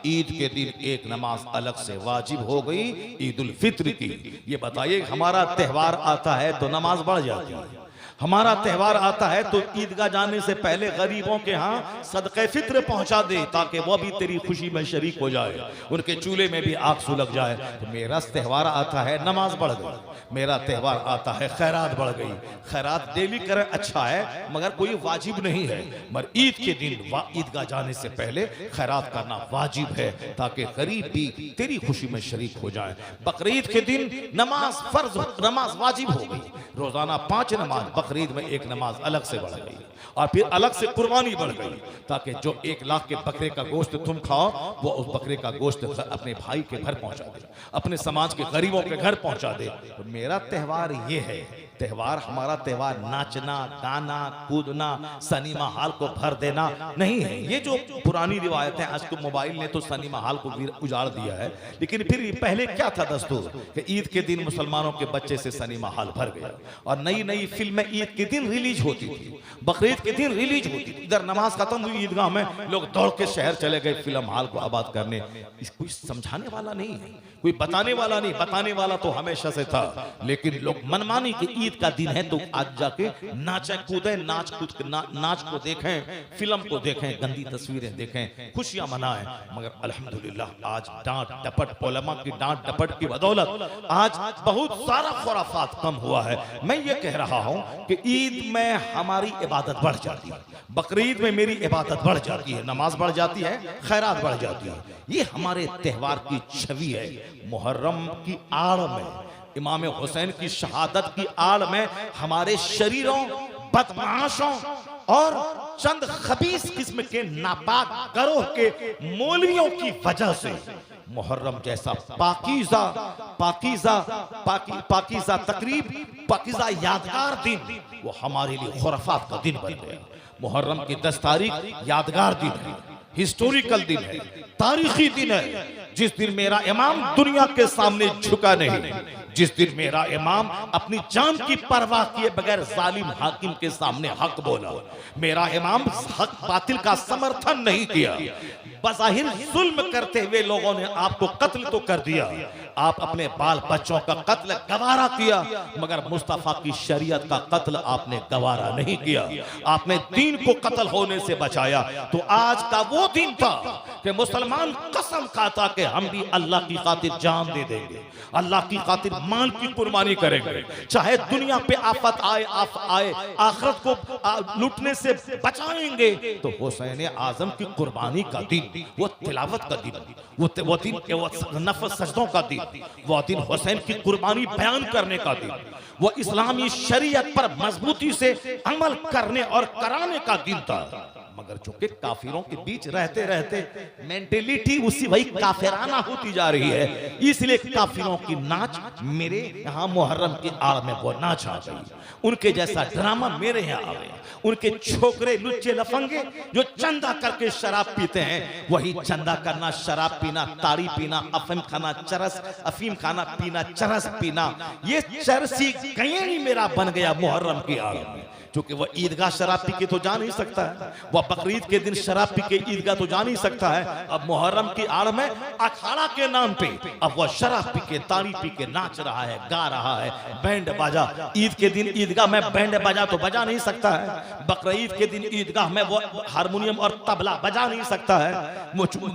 [SPEAKER 6] ईद के दिन एक नमाज अलग से वाजिब हो गई, ईद उल फित्र की। ये बताइए, हमारा त्योहार आता है तो नमाज बढ़ जाती है। हमारा त्योहार आता है तो ईदगाह जाने से पहले गरीबों के यहाँ सदक़े फित्र पहुंचा दे, ताकि वो भी तेरी खुशी में शरीक हो जाए, उनके चूल्हे में भी आग सुलग जाए। तो मेरा त्योहार आता है नमाज बढ़ गई, मेरा त्योहार आता है खैरात बढ़ गई। खैरात डेली करें अच्छा है, मगर कोई वाजिब नहीं है। मगर ईद के दिन ईदगाह जाने से पहले खैरात करना वाजिब है, ताकि गरीब भी तेरी खुशी में शरीक हो जाए। बकरीद के दिन नमाज फर्ज, नमाज वाजिब हो गई। रोजाना 5 नमाज, बकरीद में एक नमाज अलग से बढ़ गई। और फिर अलग से कुर्बानी बढ़ गई, ताकि जो 1 लाख के बकरे का गोश्त तुम खाओ, वो उस बकरे का गोश्त अपने भाई के घर पहुंचा दे, अपने समाज के गरीबों के घर पहुंचा दे। तो मेरा त्योहार ये है। त्योहार, हमारा त्योहार नाचना, गाना, कूदना, सिनेमा हॉल को भर देना नहीं है। ये जो पुरानी रिवायतें, आज तो मोबाइल ने तो सिनेमा हॉल को उजाड़ दिया है, लेकिन फिर पहले क्या था दस्तूर कि ईद के दिन मुसलमानों के बच्चे से सिनेमा हॉल भर गया और नई नई फिल्में ईद के दिन रिलीज होती थी, बकरीद के दिन रिलीज होती थी। इधर नमाज खत्म हुई ईदगाह में, लोग दौड़ के शहर चले गए फिल्म हॉल को आबाद करने। कोई समझाने वाला नहीं है, कोई बताने वाला नहीं। बताने वाला तो हमेशा से था, लेकिन लोग मनमानी की ईद का दिन है तो आज जाके नाचे कूदे, नाच को देखें, फिल्म को देखें, गंदी तस्वीरें देखें, खुशियां मनाएं। मगर अल्हम्दुलिल्लाह आज डांट डपट, उलमा की डांट डपट की बदौलत आज बहुत सारा खुराफात कम हुआ है। मैं ये कह रहा हूं कि ईद में हमारी इबादत बढ़ जाती है, बकरीद में मेरी इबादत बढ़ जाती है, नमाज बढ़ जाती है, खैरात बढ़ जाती है। ये हमारे त्योहार की छवि है। मुहर्रम की आड़ में, इमाम हुसैन की शहादत की आड़ में हमारे शरीरों, बदमाशों और चंद खबीस किस्म के नापाक गरोह के मौलवियों की वजह से मुहर्रम जैसा पाकीज़ा तकरीब, पाकीज़ा यादगार दिन, वो हमारे लिए खुराफात का दिन बन गया। मुहर्रम की 10 तारीख यादगार दिन है, हिस्टोरिकल दिन है, तारीखी दिन है। जिस दिन मेरा इमाम दुनिया के सामने झुका नहीं, जिस दिन मेरा इमाम अपनी जान की परवाह किए बगैर जालिम हाकिम के सामने हक बोला, मेरा इमाम हक बातिल का समर्थन नहीं किया। बज़ाहिर जुल्म करते हुए लोगों ने आपको कत्ल तो कर दिया, आप अपने बाल बच्चों का कत्ल गवारा किया, मगर मुस्तफा की शरीयत का कत्ल आपने गवारा नहीं किया। आपने दीन को कत्ल होने से बचाया। तो आज का वो दिन था कि मुसलमान कसम खाता कि हम भी अल्लाह की खातिर जान दे देंगे, अल्लाह की खातिर माल की कुर्बानी करेंगे, चाहे दुनिया पे आफत आए आखिरत को लूटने से बचाएंगे। तो हुसैन आजम की कुर्बानी का दिन, वो तिलावत का दिन, वो दिन नफल सजदों का दिन, वो दिन हुसैन की कुर्बानी बयान करने का दिन, वो इस्लामी शरीयत पर मजबूती से अमल करने और कराने का दिन था। मगर चूंकि काफिरों के बीच रहते रहते मेंटेलिटी उसी वही काफिराना होती जा रही है, इसलिए काफिरों की नाच मेरे यहाँ मुहर्रम की आड़ में वो नाच आ गई। उनके जैसा ड्रामा मेरे यहाँ आ गया। उनके छोकरे लुच्चे लफंगे जो चंदा करके शराब पीते हैं, वही चंदा करना, शराब पीना, ताड़ी पीना, अफीम खाना, अफीम खाना पीना, चरस पीना, ये चरसी गयेड़ी मेरा बन गया मुहर्रम की आड़ में। क्योंकि वह ईदगाह शराब पी के तो जा नहीं सकता है, वह बकरीद के दिन शराब पी के ईदगाह तो जा नहीं सकता है। अब मुहर्रम की आड़ में अखाड़ा के नाम पे अब वह शराब पी के तारी पी के नाच रहा है, गा रहा है, बैंड बाजा। ईद के दिन ईदगाह में बैंड बाजा तो बजा नहीं सकता है, बकरीद के दिन ईदगाह में वो हारमोनियम और तबला बजा नहीं सकता है।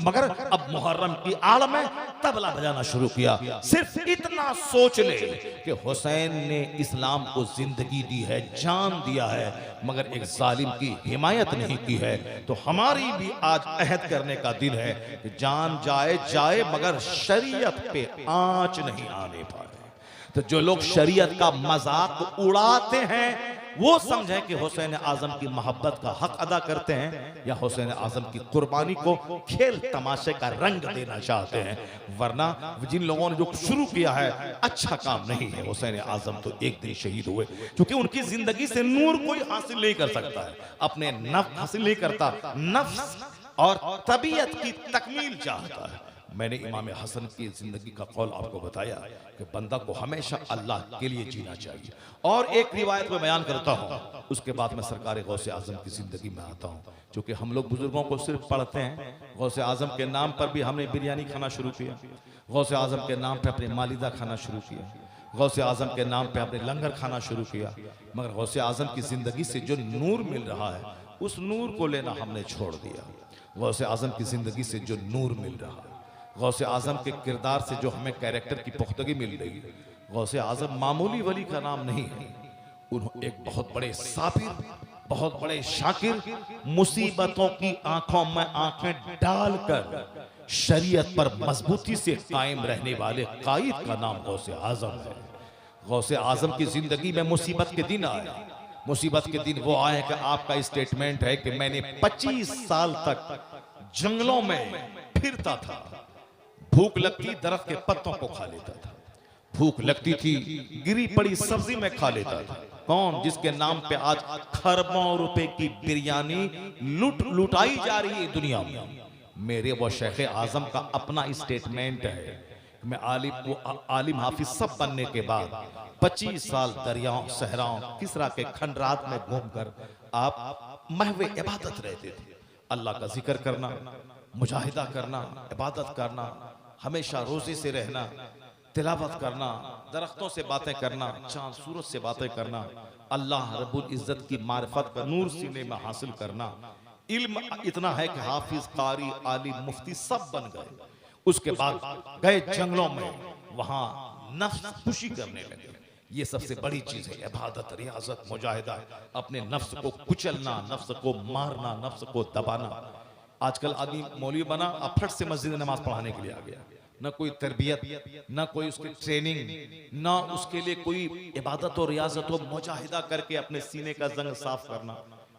[SPEAKER 6] मगर अब मुहर्रम की आड़ में तबला बजाना शुरू किया। सिर्फ इतना सोच ले कि हुसैन ने इस्लाम को जिंदगी दी है, जान दिया है, मगर एक जालिम की हिमायत नहीं की है। तो हमारी भी आज अहद करने का दिन है कि जान जाए जाए मगर शरीयत पे आंच नहीं आने पाए। तो जो लोग शरीयत का मजाक उड़ाते हैं वो समझें कि हुसैन आजम की मोहब्बत का हक अदा करते हैं या हुसैन आजम की कुर्बानी को खेल तमाशे का रंग देना चाहते हैं। वरना जिन लोगों ने जो शुरू किया है अच्छा काम नहीं है। हुसैन आजम तो एक दिन शहीद हुए क्योंकि उनकी जिंदगी से नूर कोई हासिल नहीं कर सकता है, अपने नफ्स हासिल नहीं करता, नफ्स और तबीयत की तकमील चाहता है। मैंने इमाम हसन की जिंदगी का कौल आपको बताया कि बंदा को हमेशा अल्लाह के लिए जीना चाहिए। और एक रिवायत में बयान करता हूँ, उसके बाद मैं सरकार गौसे आजम की जिंदगी में आता हूँ। क्योंकि हम लोग बुजुर्गों को सिर्फ पढ़ते हैं, गौसे आजम के नाम पर भी हमने बिरयानी खाना शुरू किया, गौसे आजम के नाम पर अपने मालिदा खाना शुरू किया, गौसे आजम के नाम पर अपने लंगर खाना शुरू किया। मगर गौसे आजम की जिंदगी से जो नूर मिल रहा है उस नूर को लेना हमने छोड़ दिया। गौसे आजम की जिंदगी से जो नूर मिल रहा है, गौसे आजम के किरदार से जो हमें कैरेक्टर की पुख्तगी मिल रही है, गौसे आजम मामूली वली का नाम नहीं है। उन्होंने एक बहुत बड़े साबिर, बहुत बड़े शाकिर, मुसीबतों की आंखों में आंखें डालकर शरीयत पर मजबूती से कायम रहने वाले कायद का नाम गौसे आजम है। गौसे आजम की जिंदगी में मुसीबत के दिन आए। मुसीबत के दिन वो आए कि आपका स्टेटमेंट है कि मैंने 25 साल तक जंगलों में फिरता था, भूख लगती दरख्त के पत्तों को खा लेता था, भूख लगती थी गिरी पड़ी सब्जी में खा लेता था। कौन? जिसके नाम पे आज खरबों रुपए की बिरयानी लुटाई जा रही है दुनिया में। मेरे वो शेख आजम का अपना स्टेटमेंट है। मैं आलिम हाफिज सब बनने के बाद 25 साल दरियाओं सहराओं किसरा के खंडरात में घूमकर आप महवे इबादत रहते थे। अल्लाह का जिक्र करना, मुजाहिदा करना, इबादत करना, हमेशा रोजे से रहना, तिलावत करना, दरख्तों से बातें करना, चांद सूरज से बातें करना, अल्लाह रब्बुल इज्जत की मारिफत का नूर सीने में हासिल करना। इल्म इतना है कि हाफिज, कारी, आलिम, मुफ्ती सब बन गए। उसके बाद गए जंगलों में, वहां नफ्स खुशी करने लगे। ये सबसे बड़ी चीज है, इबादत, रियाजत, मुजाहिदा, अपने नफ्स को कुचलना, नफ्स को मारना, नफ्स को दबाना। आजकल आदमी मौलवी बना, अब फट से मस्जिद में नमाज पढ़ाने के लिए आ गया। न कोई तरबियत, न कोई उसकी ट्रेनिंग, न उसके लिए कोई इबादत और रियाजत और मुजाहिदा करके अपने सीने का जंग साफ करना।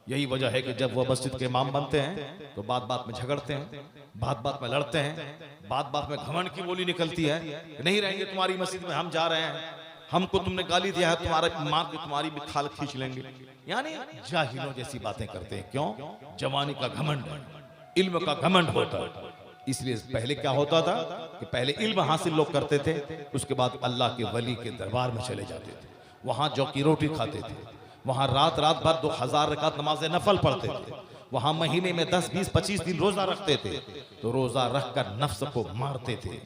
[SPEAKER 6] यही वजह है कि जब वह मस्जिद के इमाम बनते हैं तो बात बात में झगड़ते हैं, बात बात में लड़ते हैं, बात बात में घमंड की बोली निकलती है, नहीं रहेंगे तुम्हारी मस्जिद में, हम जा रहे हैं, हमको तुमने गाली दिया है, तुम्हारा माँ की तुम्हारी भी खाल खींच लेंगे। यानी जाहिलों जैसी बातें करते हैं। क्यों? जवानी का घमंड, इल्म का घमंड होता है। इसलिए पहले क्या होता था कि पहले इल्म हासिल लोग करते थे, उसके बाद अल्लाह के वली के दरबार में चले जाते थे, वहां जौ की रोटी खाते थे, वहां रात रात भर 2000 रकात नमाज नफल पढ़ते थे, वहां महीने में 10, 20, 25 दिन रोजा रखते थे, तो रोजा रखकर नफ्स को मारते थे,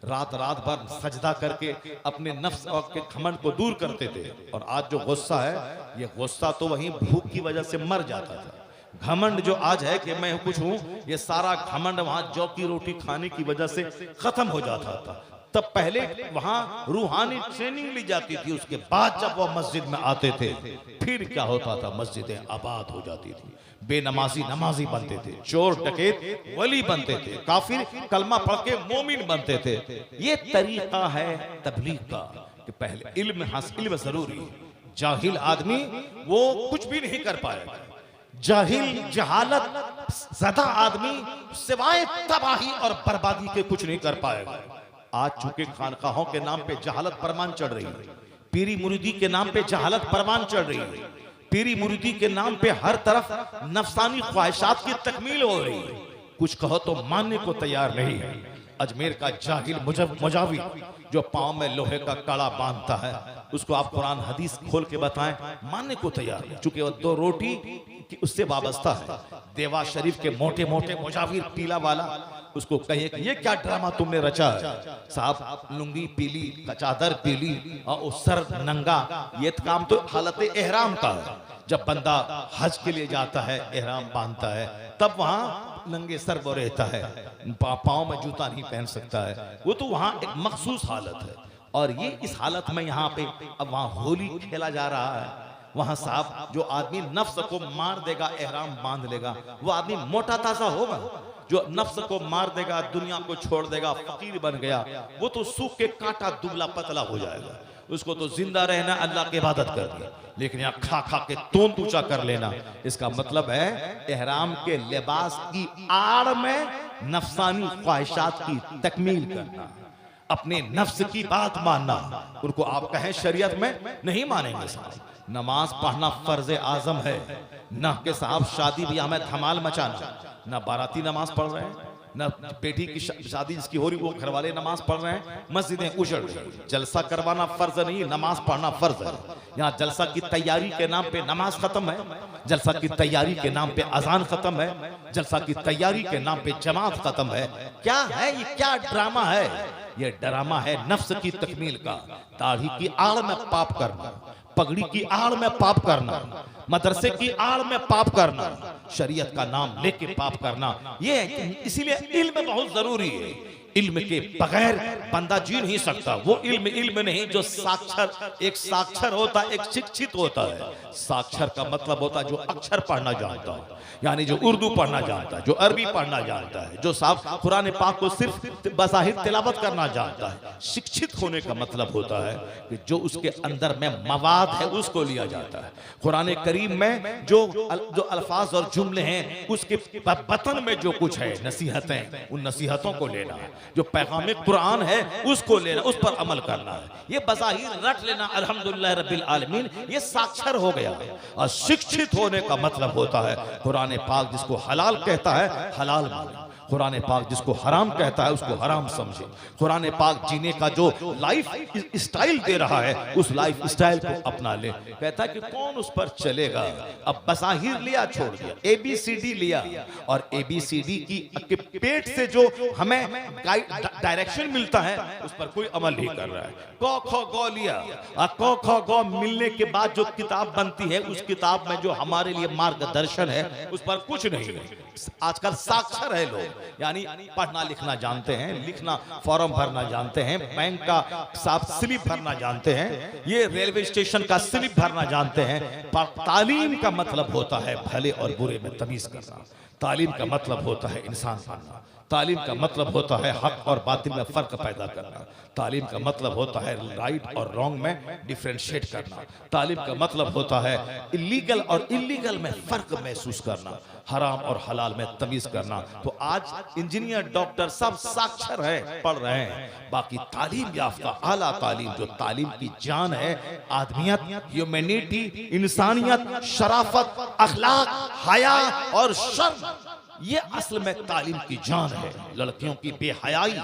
[SPEAKER 6] रात रात भर सजदा करके अपने नफ्स और के घमंड को दूर करते थे। और आज जो गुस्सा है, ये गुस्सा तो वहीं भूख की वजह से मर जाता था। घमंड जो आज है कि मैं कुछ हूं, ये सारा घमंड वहां जौ की रोटी खाने की वजह से खत्म हो जाता था। तब पहले वहां रूहानी ट्रेनिंग ली जाती थी, उसके बाद जब वो मस्जिद में आते थे फिर क्या होता था, मस्जिदें आबाद हो जाती थी, बेनमाजी नमाजी बनते थे, चोर डकैत वली बनते थे, काफिर कलमा पढ़ के मोमिन बनते थे। ये तरीका है तबलीग का कि पहले इल्म हासिल, इल्म जरूरी। जाहिल आदमी वो कुछ भी नहीं कर पाएगा। जाहिल, जहालत ज़्यादा आदमी सिवाय तबाही और बर्बादी के कुछ नहीं कर पाएगा। आज चूंकि खानकाहों के नाम पे जहालत परवान चढ़ रही है, पीरी मुरीदी के नाम पे जहालत परवान चढ़ रही है, पीरी मुरीदी के नाम पे हर तरफ नफसानी ख्वाहिशात की तकमील हो रही है, कुछ कहो तो मानने को तैयार नहीं है। अजमेर का जाहिल मुजाविद जो पांव में लोहे का कड़ा बांधता है, उसको आप कुरान हदीस खोल के बताएं, मानने को तैयार है, चूंकि वो 2 रोटी की उससे वाबस्ता है। देवा शरीफ के मोटे मोटे मुजाविर पीला वाला, उसको कहिए कि ये क्या ड्रामा तुमने रचा है साहब, लुंगी पीली, चादर पीली और वो सर नंगा, ये काम तो हालत एहराम का है। जब बंदा हज के लिए जाता है, एहराम बांधता है, तब वहां नंगे सर वो रहता है, पाँव में जूता नहीं पहन सकता है, वो तो वहां एक मखसूस हालत है। और ये इस हालत में यहाँ पे अब वहां होली खेला जा रहा है। वहां साहब जो आदमी नफ्स को मार देगा, एहराम बांध लेगा, वो आदमी मोटा ताजा होगा। जो नफ्स को मार देगा, दुनिया को छोड़ देगा, फकीर बन गया, वो तो सूख के कांटा दुबला पतला हो जाएगा। उसको तो जिंदा रहना, अल्लाह की इबादत करनी, लेकिन यहाँ खा खा के तोंद ऊंचा कर लेना, इसका मतलब है एहराम के लिबास की आड़ में नफसानी ख्वाहिशात की तकमील करना, अपने नफ्स की बात मानना। उनको आप कहें शरीयत में नहीं मानेंगे साहब। नमाज पढ़ना फर्ज आजम है, न के साहब शादी ब्याह में धमाल मचाना, न बाराती नमाज पढ़ रहे हैं, न बेटी की शादी जिसकी हो रही वो घर वाले नमाज पढ़ रहे हैं, मस्जिदें उजड़ रही। जलसा करवाना फर्ज नहीं, नमाज पढ़ना फर्ज है। यहाँ जलसा की तैयारी के नाम पे नमाज खत्म है, जलसा की तैयारी के नाम पे अजान खत्म है, जलसा की तैयारी के नाम पे जमात खत्म है। क्या है ये, क्या ड्रामा है? ये ड्रामा है नफ्स की तकमील का। दाढ़ी की आड़ में पाप करना, पगड़ी की आड़ में पाप करना, मदरसे की आड़ में पाप करना, शरीयत का नाम लेके पाप करना, ये इसीलिए इल्म बहुत जरूरी है। इल्म के बगैर बंदा जी नहीं सकता। वो इल्म नहीं जो साक्षर, एक साक्षर होता है, एक शिक्षित होता है। साक्षर का मतलब होता है जो अक्षर पढ़ना जानता है, यानी जो उर्दू पढ़ना जानता है, जो अरबी पढ़ना जानता है, जो साफ कुरान पाक को सिर्फ बज़ाहिर तिलावत करना जानता है। शिक्षित होने का मतलब होता है कि जो उसके अंदर में मवाद है उसको लिया जाता है। कुरान करीम में जो अल्फाज और जुमले हैं, उसके बतन में जो कुछ है नसीहतें, उन नसीहतों को लेना है। जो पैगाम कुरान है उसको लेना, उस पर अमल करना है। ये बज़ाहिर रट लेना अल्हम्दुलिल्लाह रब्बिल आलमीन, ये साक्षर हो गया। और शिक्षित होने का मतलब होता है कुरान पाक जिसको हलाल कहता है हलाल माने, कुरान पाक जिसको हराम कहता है उसको हराम समझे। कुरान पाक जीने का जो लाइफ स्टाइल दे रहा है उस लाइफ स्टाइल को अपना ले। कहता है कि कौन उस पर चलेगा। अब बज़ाहिर लिया, छोड़ दिया, ABCD लिया, और ABCD की पेट से जो हमें डायरेक्शन मिलता है उस पर कोई अमल नहीं कर रहा है। क ख ग लिया, और क ख ग मिलने के बाद जो किताब बनती है उस किताब में जो हमारे लिए मार्गदर्शन है उस पर कुछ नहीं है। आजकल साक्षर है लोग, यानी पढ़ना लिखना जानते हैं, लिखना फॉर्म भरना जानते हैं, बैंक का साफ स्लिप भरना जानते हैं, ये रेलवे स्टेशन का स्लिप भरना जानते हैं। तालीम का मतलब होता है भले और बुरे में तमीज करना, तालीम का मतलब होता है इंसान बनना, तालीम का मतलब होता है हक और बातिल में फर्क पैदा करना, तालीम का मतलब होता है राइट और रॉन्ग में डिफरेंशिएट करना, तालीम का मतलब होता है इलीगल और इलीगल में फर्क महसूस करना, हराम और हलाल में तमीज करना। तो आज इंजीनियर, डॉक्टर सब साक्षर है, पढ़ रहे हैं। बाकी तालीम याफ्ता आला तालीम, जो तालीम की जान है, आदमियत, ह्यूमैनिटी, इंसानियत, शराफत, अखलाक, हया और शर्म, ये असल में तालीम की जान है। लड़कियों की बेहयाई,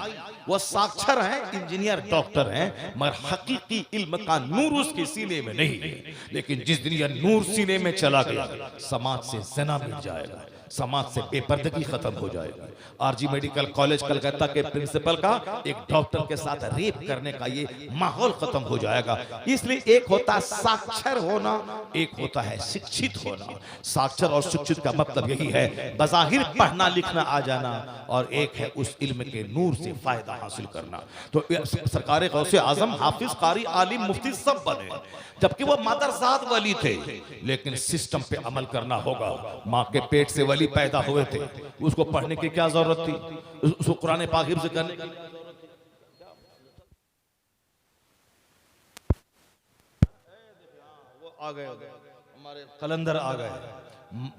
[SPEAKER 6] वो साक्षर हैं, इंजीनियर, डॉक्टर हैं, मगर हकीकी इल्म का नूर उसके सीने में नहीं है। लेकिन जिस दिन यह नूर सीने में चला गया, समाज से ज़ना मिट जाएगा, समाज से बेपर्दगी खत्म हो जाएगी। आरजी मेडिकल कॉलेज कलकत्ता के प्रिंसिपल का एक डॉक्टर के साथ रेप करने का ये माहौल खत्म हो जाएगा। इसलिए एक होता है साक्षर होना, एक होता है शिक्षित होना। साक्षर और शिक्षित का मतलब यही है बज़ाहिर पढ़ना लिखना आ जाना, और एक है उस इल्म के नूर से फायदा हासिल करना। तो सरकार गौसे आजम हाफिज, कारी, आलिम, मुफ्ती सब बने, जबकि वो मदरसात वली थे। लेकिन सिस्टम पे अमल करना होगा। माँ के पेट से वली पैदा हुए थे, उसको पढ़ने की क्या जरूरत थी? उसको कुरान पाक हिफ्ज़ करने की वो आ गए, हमारे कलंदर आ गए,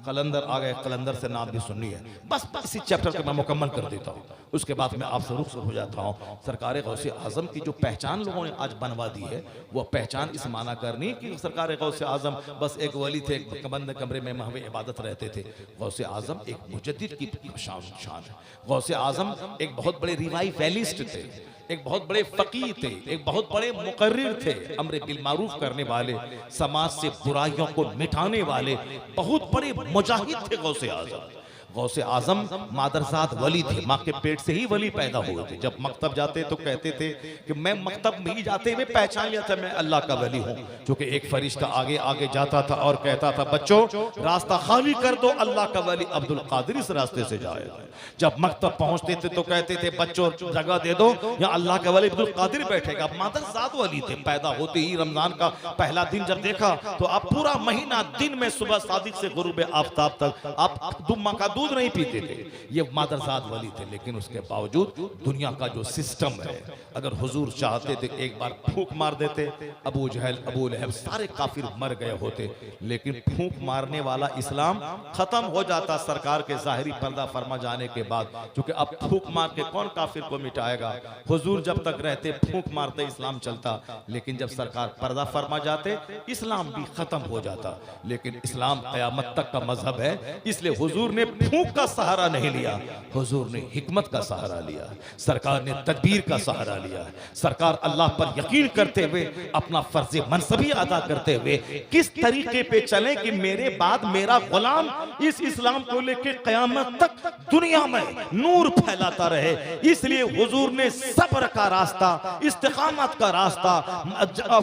[SPEAKER 6] कलंदर आ गए, कलंदर से नाम भी सुननी है। बस इसी चैप्टर को मैं मुकम्मल कर देता हूँ, उसके बाद मैं आपसे रुखसत हो जाता हूँ। सरकार गौसे आजम की जो पहचान लोगों ने आज बनवा दी है, वो पहचान इस माना करनी कि सरकार गौसे आजम बस एक वली थे, एक बंद कमरे में महवे इबादत रहते थे। गौसे आजम एक मुजद्दिद की शान है। गौसे आजम एक बहुत बड़े रिवाइवलिस्ट थे, एक बहुत बड़े फकीह थे, एक बहुत बड़े मुकर्रिर थे, अम्र बिल मारूफ करने वाले, समाज से बुराइयों को मिटाने वाले बहुत बड़े मुजाहिद थे गौसे आजम। गौसे आजम मादरजात वली थे, माँ के पेट से ही वली पैदा हुए थे। जब मकतब जाते तो कहते थे कि मैं मकतब में ही जाते हुए पहचान लिया था मैं अल्लाह का वली हूँ, क्योंकि एक फरिश्ता आगे आगे जाता था और कहता था बच्चों रास्ता खाली कर दो, अल्लाह का वली अब्दुल कादिर इस रास्ते से जाएगा। जब मकतब पहुंचते थे तो कहते थे बच्चों जगह दे दो, या अल्लाह का वली अब्दुल कादिर बैठेगा। मादरजात वली थे। पैदा होते ही रमजान का पहला दिन जब देखा तो आप पूरा महीना दिन में सुबह सादिक से गुरूब आफ्ताब तक आप दुम्मा का दूध नहीं पीते थे। ये मादरजात वली थे। लेकिन उसके बावजूद दुनिया का जो सिस्टम है, अगर हुजूर चाहते थे एक बार फूंक मार देते, अबू जहल अबू लहब सारे काफिर मर गए होते, लेकिन फूंक मारने वाला इस्लाम खत्म हो जाता सरकार के जाहिरी पर्दा फरमा जाने के बाद, क्योंकि अब फूंक मार के कौन काफिर को मिटाएगा। हुजूर जब तक रहते फूंक मारते इस्लाम चलता, लेकिन जब सरकार पर्दा फरमा जाते इस्लाम भी खत्म हो जाता। लेकिन इस्लाम कयामत तक का मजहब है, इसलिए हुजूर ने फूंक का सहारा नहीं लिया, हुजूर ने हिकमत का सहारा लिया, सरकार ने तदबीर का सहारा लिया। सरकार अल्लाह पर यकीन करते हुए अपना फर्ज मनसबी अदा करते हुए किस तरीके पे चले कि मेरे बाद मेरा गुलाम इस इस्लाम को लेकर कयामत तक दुनिया में नूर फैलाता रहे। इसलिए हुजूर ने सब्र का रास्ता, इस्तिकामत का रास्ता,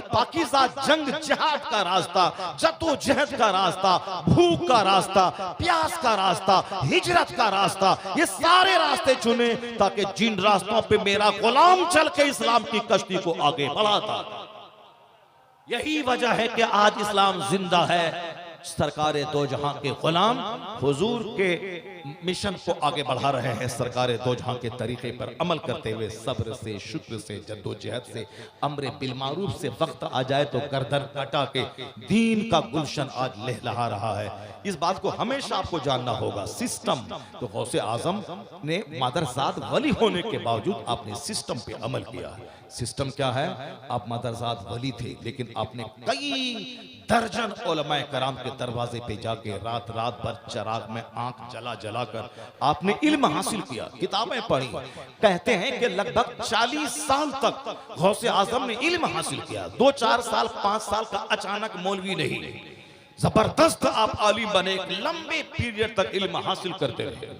[SPEAKER 6] पाकीज़ा जंग जिहाद का रास्ता, जद्दोजहद का रास्ता, भूख का रास्ता, प्यास का रास्ता, हिजरत का रास्ता, ये सारे रास्ते चुने ताकि जिन रास्तों पे मेरा गुलाम चल के इस्लाम की कश्ती को आगे बढ़ाता। यही वजह है कि आज इस्लाम जिंदा है। सरकारे दो जहां के गुलाम हुजूर के मिशन को आगे बढ़ा रहे हैं। सरकारे दो जहां के तरीके पर अमल करते हुए सब्र से, शुक्र से, जद्दोजहद से, अम्र बिल मारूफ से वक्त आ जाए तो गर्दन कटा के दीन का गुलशन आज लहलहा रहा है। इस बात को हमेशा आपको जानना होगा। सिस्टम तो गौसे आजम ने मादरजात वली होने के बावजूद आपने सिस्टम पे अमल किया। सिस्टम क्या है? आप मादरजात वली थे, लेकिन आपने कई दर्जन उलमाए कराम के दरवाजे पे जाके रात रात भर चराग में आंख जला जला कर आपने इल्म हासिल किया, किताबें पढ़ी। कहते हैं कि लगभग 40 साल तक गौसे आजम ने इल्म हासिल किया। 2-4 साल 5 साल का अचानक मौलवी नहीं, जबरदस्त आप आलिम बने, एक लंबे पीरियड तक इल्म हासिल करते रहे,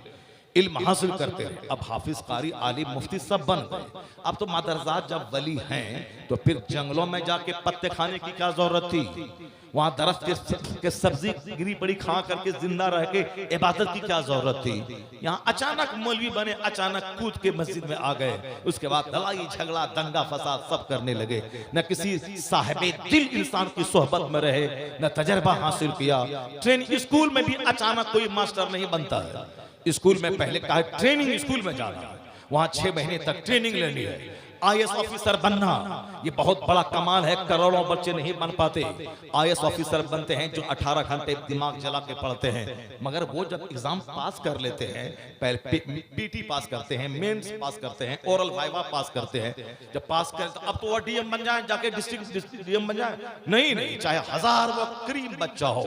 [SPEAKER 6] इल्म हासिल करते रहे। अब हाफिज, कारी, आलिम, मुफ्ती सब बन गए। अब तो मादरजात जब वली हैं तो फिर जंगलों में जाके पत्ते खाने की क्या जरूरत थी? वहां दरख्त के सब्जी गिरी पड़ी खा करके जिंदा रह के इबादत की क्या जरूरत थी? यहाँ अचानक मौलवी बने, अचानक कूद के मस्जिद में आ गए। उसके बाद लड़ाई झगड़ा दंगा फसाद सब करने लगे। न किसी साहिबे दिल इंसान की सोहबत में रहे, न तजर्बा हासिल किया। ट्रेनिंग स्कूल में भी अचानक कोई मास्टर नहीं बनता है। स्कूल में पहले कहा ट्रेनिंग स्कूल में जाना है, वहां 6 महीने तक ट्रेनिंग लेनी है। आईएएस ऑफिसर बनना ये बहुत बड़ा कमाल है, करोड़ों बच्चे नहीं बन पाते। आईएएस ऑफिसर बनते हैं जो 18 घंटे दिमाग जला के पढ़ते हैं, मगर वो जब एग्जाम पास कर लेते हैं, पहले पीटी पास करते हैं, मेंस पास करते हैं, ओरल वाइवा पास करते हैं। जब पास करें तो अब तो वो डीएम बन जाए, जाके डिस्ट्रिक्ट डीएम बन जाए। नहीं, चाहे 1000 वो करीब बच्चा हो,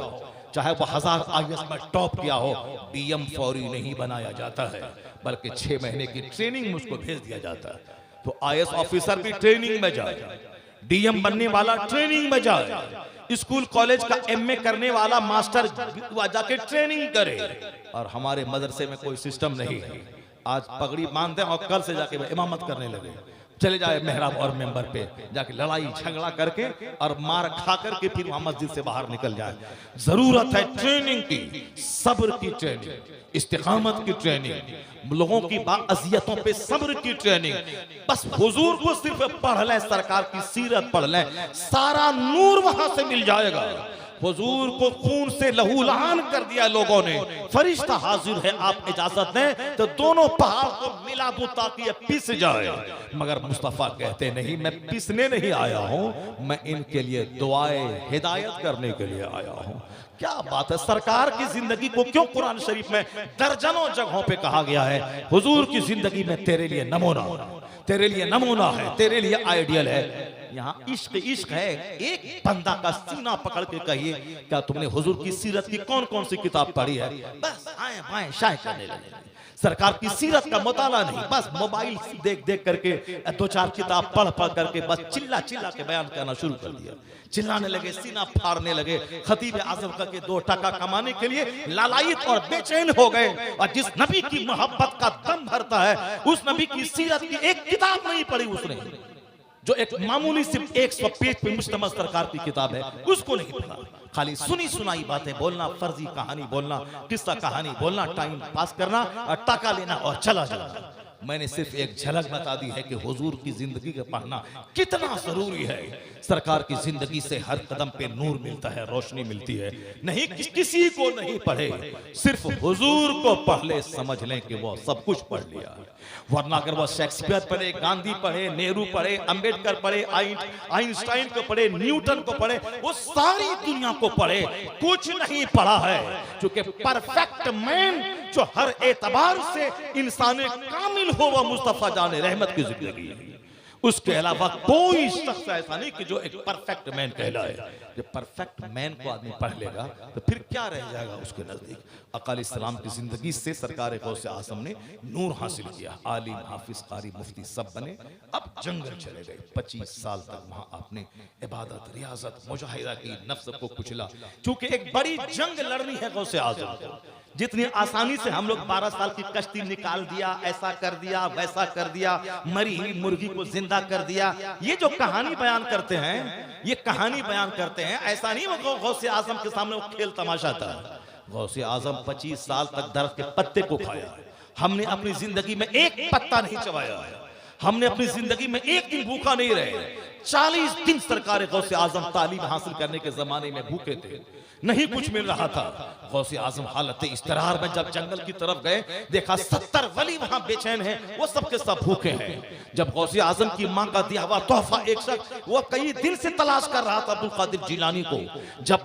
[SPEAKER 6] चाहे वो 1000 आईएएस में टॉप किया हो, डीएम फौरी नहीं बनाया जाता है, बल्कि 6 महीने की ट्रेनिंग में उसको भेज दिया जाता है। तो आईएएस ऑफिसर भी ट्रेनिंग में जाए, डीएम बनने वाला ट्रेनिंग में जाए, स्कूल कॉलेज का एमए करने वाला मास्टर जाके ट्रेनिंग करे। और हमारे मदरसे में कोई सिस्टम नहीं है। आज पगड़ी बांधते हैं और कल से जाके इमामत करने लगे, चले जाए मेहराब और मेंबर पे जाके लड़ाई झगड़ा करके और मार खा करके फिर वहां मस्जिद से बाहर निकल जाए। जरूरत है ट्रेनिंग की, सब्र की ट्रेनिंग, इस्तिकामत की ट्रेनिंग, लोगों की बाअज़ियतों पे सब्र की ट्रेनिंग। बस हुजूर को सिर्फ पढ़ लें, सरकार की सीरत पढ़ लें, सारा नूर वहां से मिल जाएगा। हुजूर को खून से लहूलुहान कर दिया लोगों ने। फरिश्ता हाजिर है, आप इजाजत दें तो दोनों पहाड़ को मिला दूं ताकि ये पिस जाए। मगर मुस्तफा कहते नहीं, मैं पिसने नहीं आया हूं, मैं इनके लिए दुआएं हिदायत करने के लिए आया हूं। क्या बात है, सरकार की जिंदगी को क्यों कुरान शरीफ में दर्जनों जगहों पे कहा गया है, हुजूर की जिंदगी में तेरे लिए नमूना, तेरे लिए नमूना है, तेरे लिए आइडियल है। यहाँ इश्क इश्क है। एक बंदा का सीना पकड़ के कहिए, क्या तुमने हुजूर की सीरत की कौन कौन सी किताब पढ़ी है? बस आए बाएं शाये करने लगे। सरकार की सीरत का मुताला नहीं, बस मोबाइल देख देख करके दो चार किताब पढ़ पढ़ करके बस चिल्ला चिल्ला के बयान करना शुरू कर दिया। चिल्लाने लगे, सीना फाड़ने लगे। खतीब आज़म के 2 टका कमाने के लिए लालायित और बेचैन हो गए। और जिस नबी की मोहब्बत का दम भरता है, उस नबी की सीरत की एक किताब नहीं पढ़ी उसने, जो एक मामूली सिर्फ 100 पेज पे मुश्तमिल सरकार की किताब है, उसको नहीं पढ़ा। खाली सुनी सुनाई बातें बोलना, फर्जी कहानी बोलना, किस्सा कहानी बोलना, टाइम पास करना और टाका लेना और चला जाना। मैंने सिर्फ एक झलक बता दी है कि हुजूर की जिंदगी का पढ़ना कितना जरूरी है। सरकार की जिंदगी से हर कदम पे नूर मिलता है, रोशनी मिलती है। नहीं किसी को नहीं पढ़े, सिर्फ हुजूर को पढ़ ले, समझ लें कि वो सब कुछ पढ़ लिया। वरना अगर वो शेक्सपियर पढ़े, गांधी पढ़े, नेहरू पढ़े, अंबेडकर पढ़े, आइंस्टाइन को पढ़े, न्यूटन को पढ़े, वो सारी दुनिया को पढ़े, कुछ नहीं पढ़ा है। क्योंकि परफेक्ट मैन जो हर एतबार से इंसान कामिल हो, वह मुस्तफा जाने रहमत की जिंदगी है। उसके अलावा कोई शख्स ऐसा नहीं कि जो एक परफेक्ट मैन कहलाए। जब परफेक्ट मैन को आदमी पढ़ लेगा तो फिर क्या रह जाएगा उसके नजदीक। अकाली सलाम की जिंदगी से सरकार गौसे आज़म ने नूर हासिल किया। आलिम, हाफिज, कारी, मुफ्ती सब बने। अब जंगल चले गए। 25 साल तक वहां आपने इबादत, रियाजत, मुजाहिदा की, नफ्स को कुचला। क्योंकि एक बड़ी जंग लड़नी है गौसे आज़म को। जितनी आसानी से हम लोग 12 साल की कश्ती निकाल दिया, ऐसा कर दिया, वैसा कर दिया, मरी हुई मुर्गी को जिंदा कर दिया, ये जो कहानी बयान करते हैं, ये कहानी बयान करते हैं, ऐसा नहीं वो गौसे आजम के सामने वो खेल तमाशा था। गौसे आजम 25 साल तक दरख्त के पत्ते को खाया। हमने अपनी जिंदगी में एक पत्ता नहीं चबाया है। हमने अपनी जिंदगी में एक दिन भूखा नहीं रहे। 40 दिन सरकार गौसे आजम तालीम हासिल करने के जमाने में भूखे थे, नहीं कुछ मिल रहा था। गौसे आजम हालत इस्तरार में जब जंगल की तरफ गए, देखा 70 वली वहां बेचैन हैं, वो सब के सब भूखे हैं। जब गौसे आजम की मां का दिया हुआ तोहफा एक शख्स वो कई दिन से तलाश कर रहा था, अब्दुल कादिर जिलानी को, जब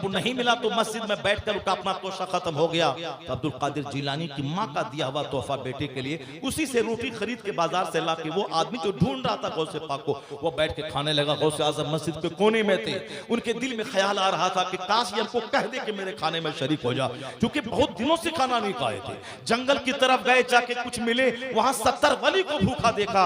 [SPEAKER 6] नहीं मिला तो मस्जिद में बैठकर उसका अपना तोशा खत्म हो गया। तो अब्दुल कादिर जिलानी की मां का दिया हुआ तोहफा बेटे के लिए, उसी से रोटी खरीद के बाजार से ला के वो आदमी जो ढूंढ रहा था गौसे पाक को, वो बैठ के खाने लगा। गौसे आजम मस्जिद के कोने में थे। उनके दिल में ख्याल आ रहा था कि काश ये हमको कह दे कि मेरे खाने में शरीक हो जा, क्योंकि बहुत दिनों से खाना नहीं खाए थे। जंगल की तरफ गए, जाके कुछ मिले, वहां 70 वली को भूखा देखा।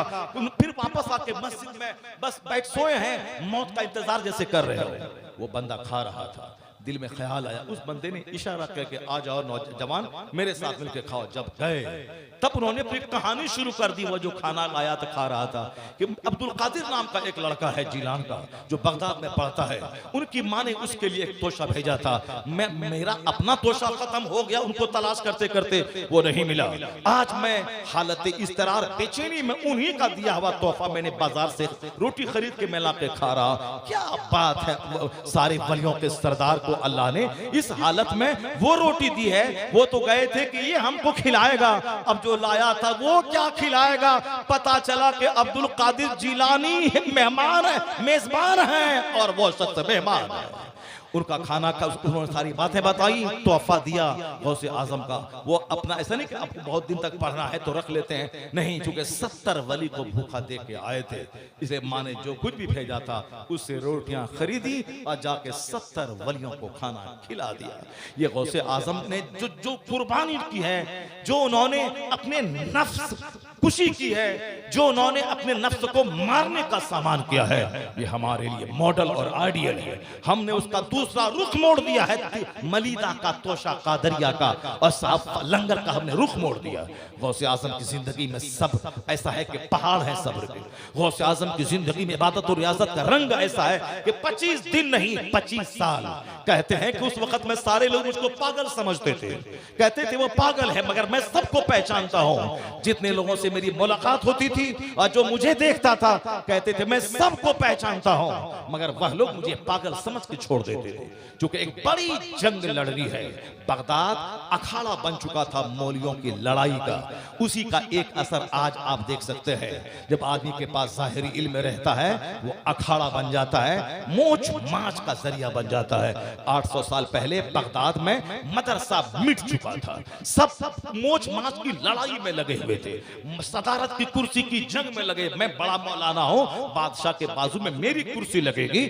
[SPEAKER 6] फिर वापस आके मस्जिद में बस बैठ सोए हैं, मौत का इंतजार जैसे कर रहे हो। वो बंदा खा रहा था। दिल में ख्याल आया, उस बंदे ने इशारा करके आ जाओ नौजवान मेरे साथ मिलकर खाओ। जब गए तब उन्होंने फिर कहानी शुरू कर दी। वो जो खाना लाया था खा रहा था कि अब्दुल कादिर नाम का एक लड़का है जिलान का, जो बगदाद में पढ़ता है। उनकी माँ ने उसके लिए एक तोशा भेजा था। मेरा अपना तोशा खत्म हो गया, उनको तलाश करते करते वो नहीं मिला। आज मैं हालत इस्तरार बेचैनी में उन्हीं का दिया हुआ तोहफा मैंने बाजार से रोटी खरीद के मैं ला के खा रहा। क्या बात है, सारे वलियों के सरदार को अल्लाह ने इस हालत में वो रोटी दी है। वो तो गए थे कि ये हमको खिलाएगा, अब जो लाया था वो क्या खिलाएगा। पता चला कि अब्दुल कादिर जिलानी मेहमान है, मेजबान है, और वो शख्स मेहमान है। उनका खाना का उन्होंने सारी बातें बताई, तोहफा दिया गौसे आजम का। वो अपना ऐसा नहीं कि आपको बहुत दिन तक पढ़ना है तो रख लेते हैं, नहीं, चूंकि 70 वली को भूखा दे के आए थे। इसे माँ ने जो कुछ भी भेजा था उससे रोटियां खरीदी और जाके 70 वलियों को खाना खिला दिया। ये गौसे आजम ने जो कुर्बानी की है, जो उन्होंने अपने नफ्स खुशी की है, जो उन्होंने अपने नफ्स को मारने का सामान किया है, ये हमारे लिए मॉडल और आइडियल है। हमने उसका दूसरा रुख मोड़ दिया है, मलीदा का, तोशा कादरिया का और साहब लंगर का हमने रुख मोड़ दिया। गौसे आजम की जिंदगी में सब ऐसा है कि पहाड़ है सब्र के। गौसे आजम की जिंदगी में इबादत और रियाजत का रंग ऐसा है कि 25 दिन नहीं 25 साल। कहते हैं कि उस वक्त में सारे लोग मुझको पागल समझते थे, कहते थे वो पागल है, मगर मैं सबको पहचानता हूं। जितने लोगों से से मेरी मुलाकात होती थी और जो मुझे देखता था कहते थे मैं सबको पहचानता हूं, मगर वह लोग मुझे पागल समझ के छोड़ देते थे। क्योंकि एक बड़ी जंग लड़नी है, बगदाद अखाड़ा बन चुका था मौलवियों की लड़ाई का। उसी का एक असर आज आप देख सकते हैं, जब आदमी के पास ज़ाहिरी इल्म रहता है वो अखाड़ा बन जाता है, मोच माच का जरिया बन जाता है। 800 साल पहले बगदाद में मदरसा मिट चुका था, सब मोच माच की लड़ाई में लगे हुए थे, सदारत की कुर्सी की जंग में लगे। मैं बड़ा मौलाना हूं, बादशाह के बाजू में मेरी कुर्सी लगेगी,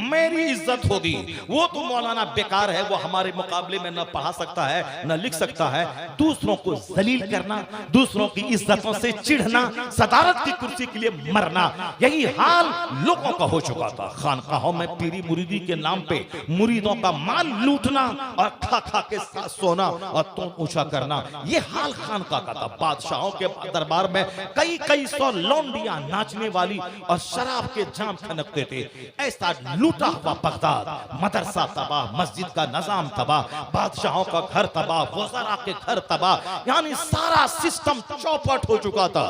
[SPEAKER 6] मेरी इज्जत होगी। वो तो मौलाना बेकार है, वो हमारे मुकाबले में न पढ़ा सकता है न लिख सकता है। दूसरों को जलील करना, दूसरों की इज्जतों से चिढ़ना, सदारत की कुर्सी के लिए मरना, यही हाल लोगों का हो चुका था। खानकाहों में पीरी मुरीदी के नाम पे मुरीदों का माल लूटना और खा खा के साथ सोना और तुम ऊंचा करना, ये हाल खानका का था। बादशाहों के दरबार में कई कई सौ लौंडियां नाचने वाली और शराब के जाम खनकते थे। ऐसा लूटा हुआ बगदाद, मदरसा तबाह, मस्जिद का निजाम तबाह, बादशाहों का घर तबाह, वज़रा के घर तबाह, यानी सारा सिस्टम चौपट हो चुका था।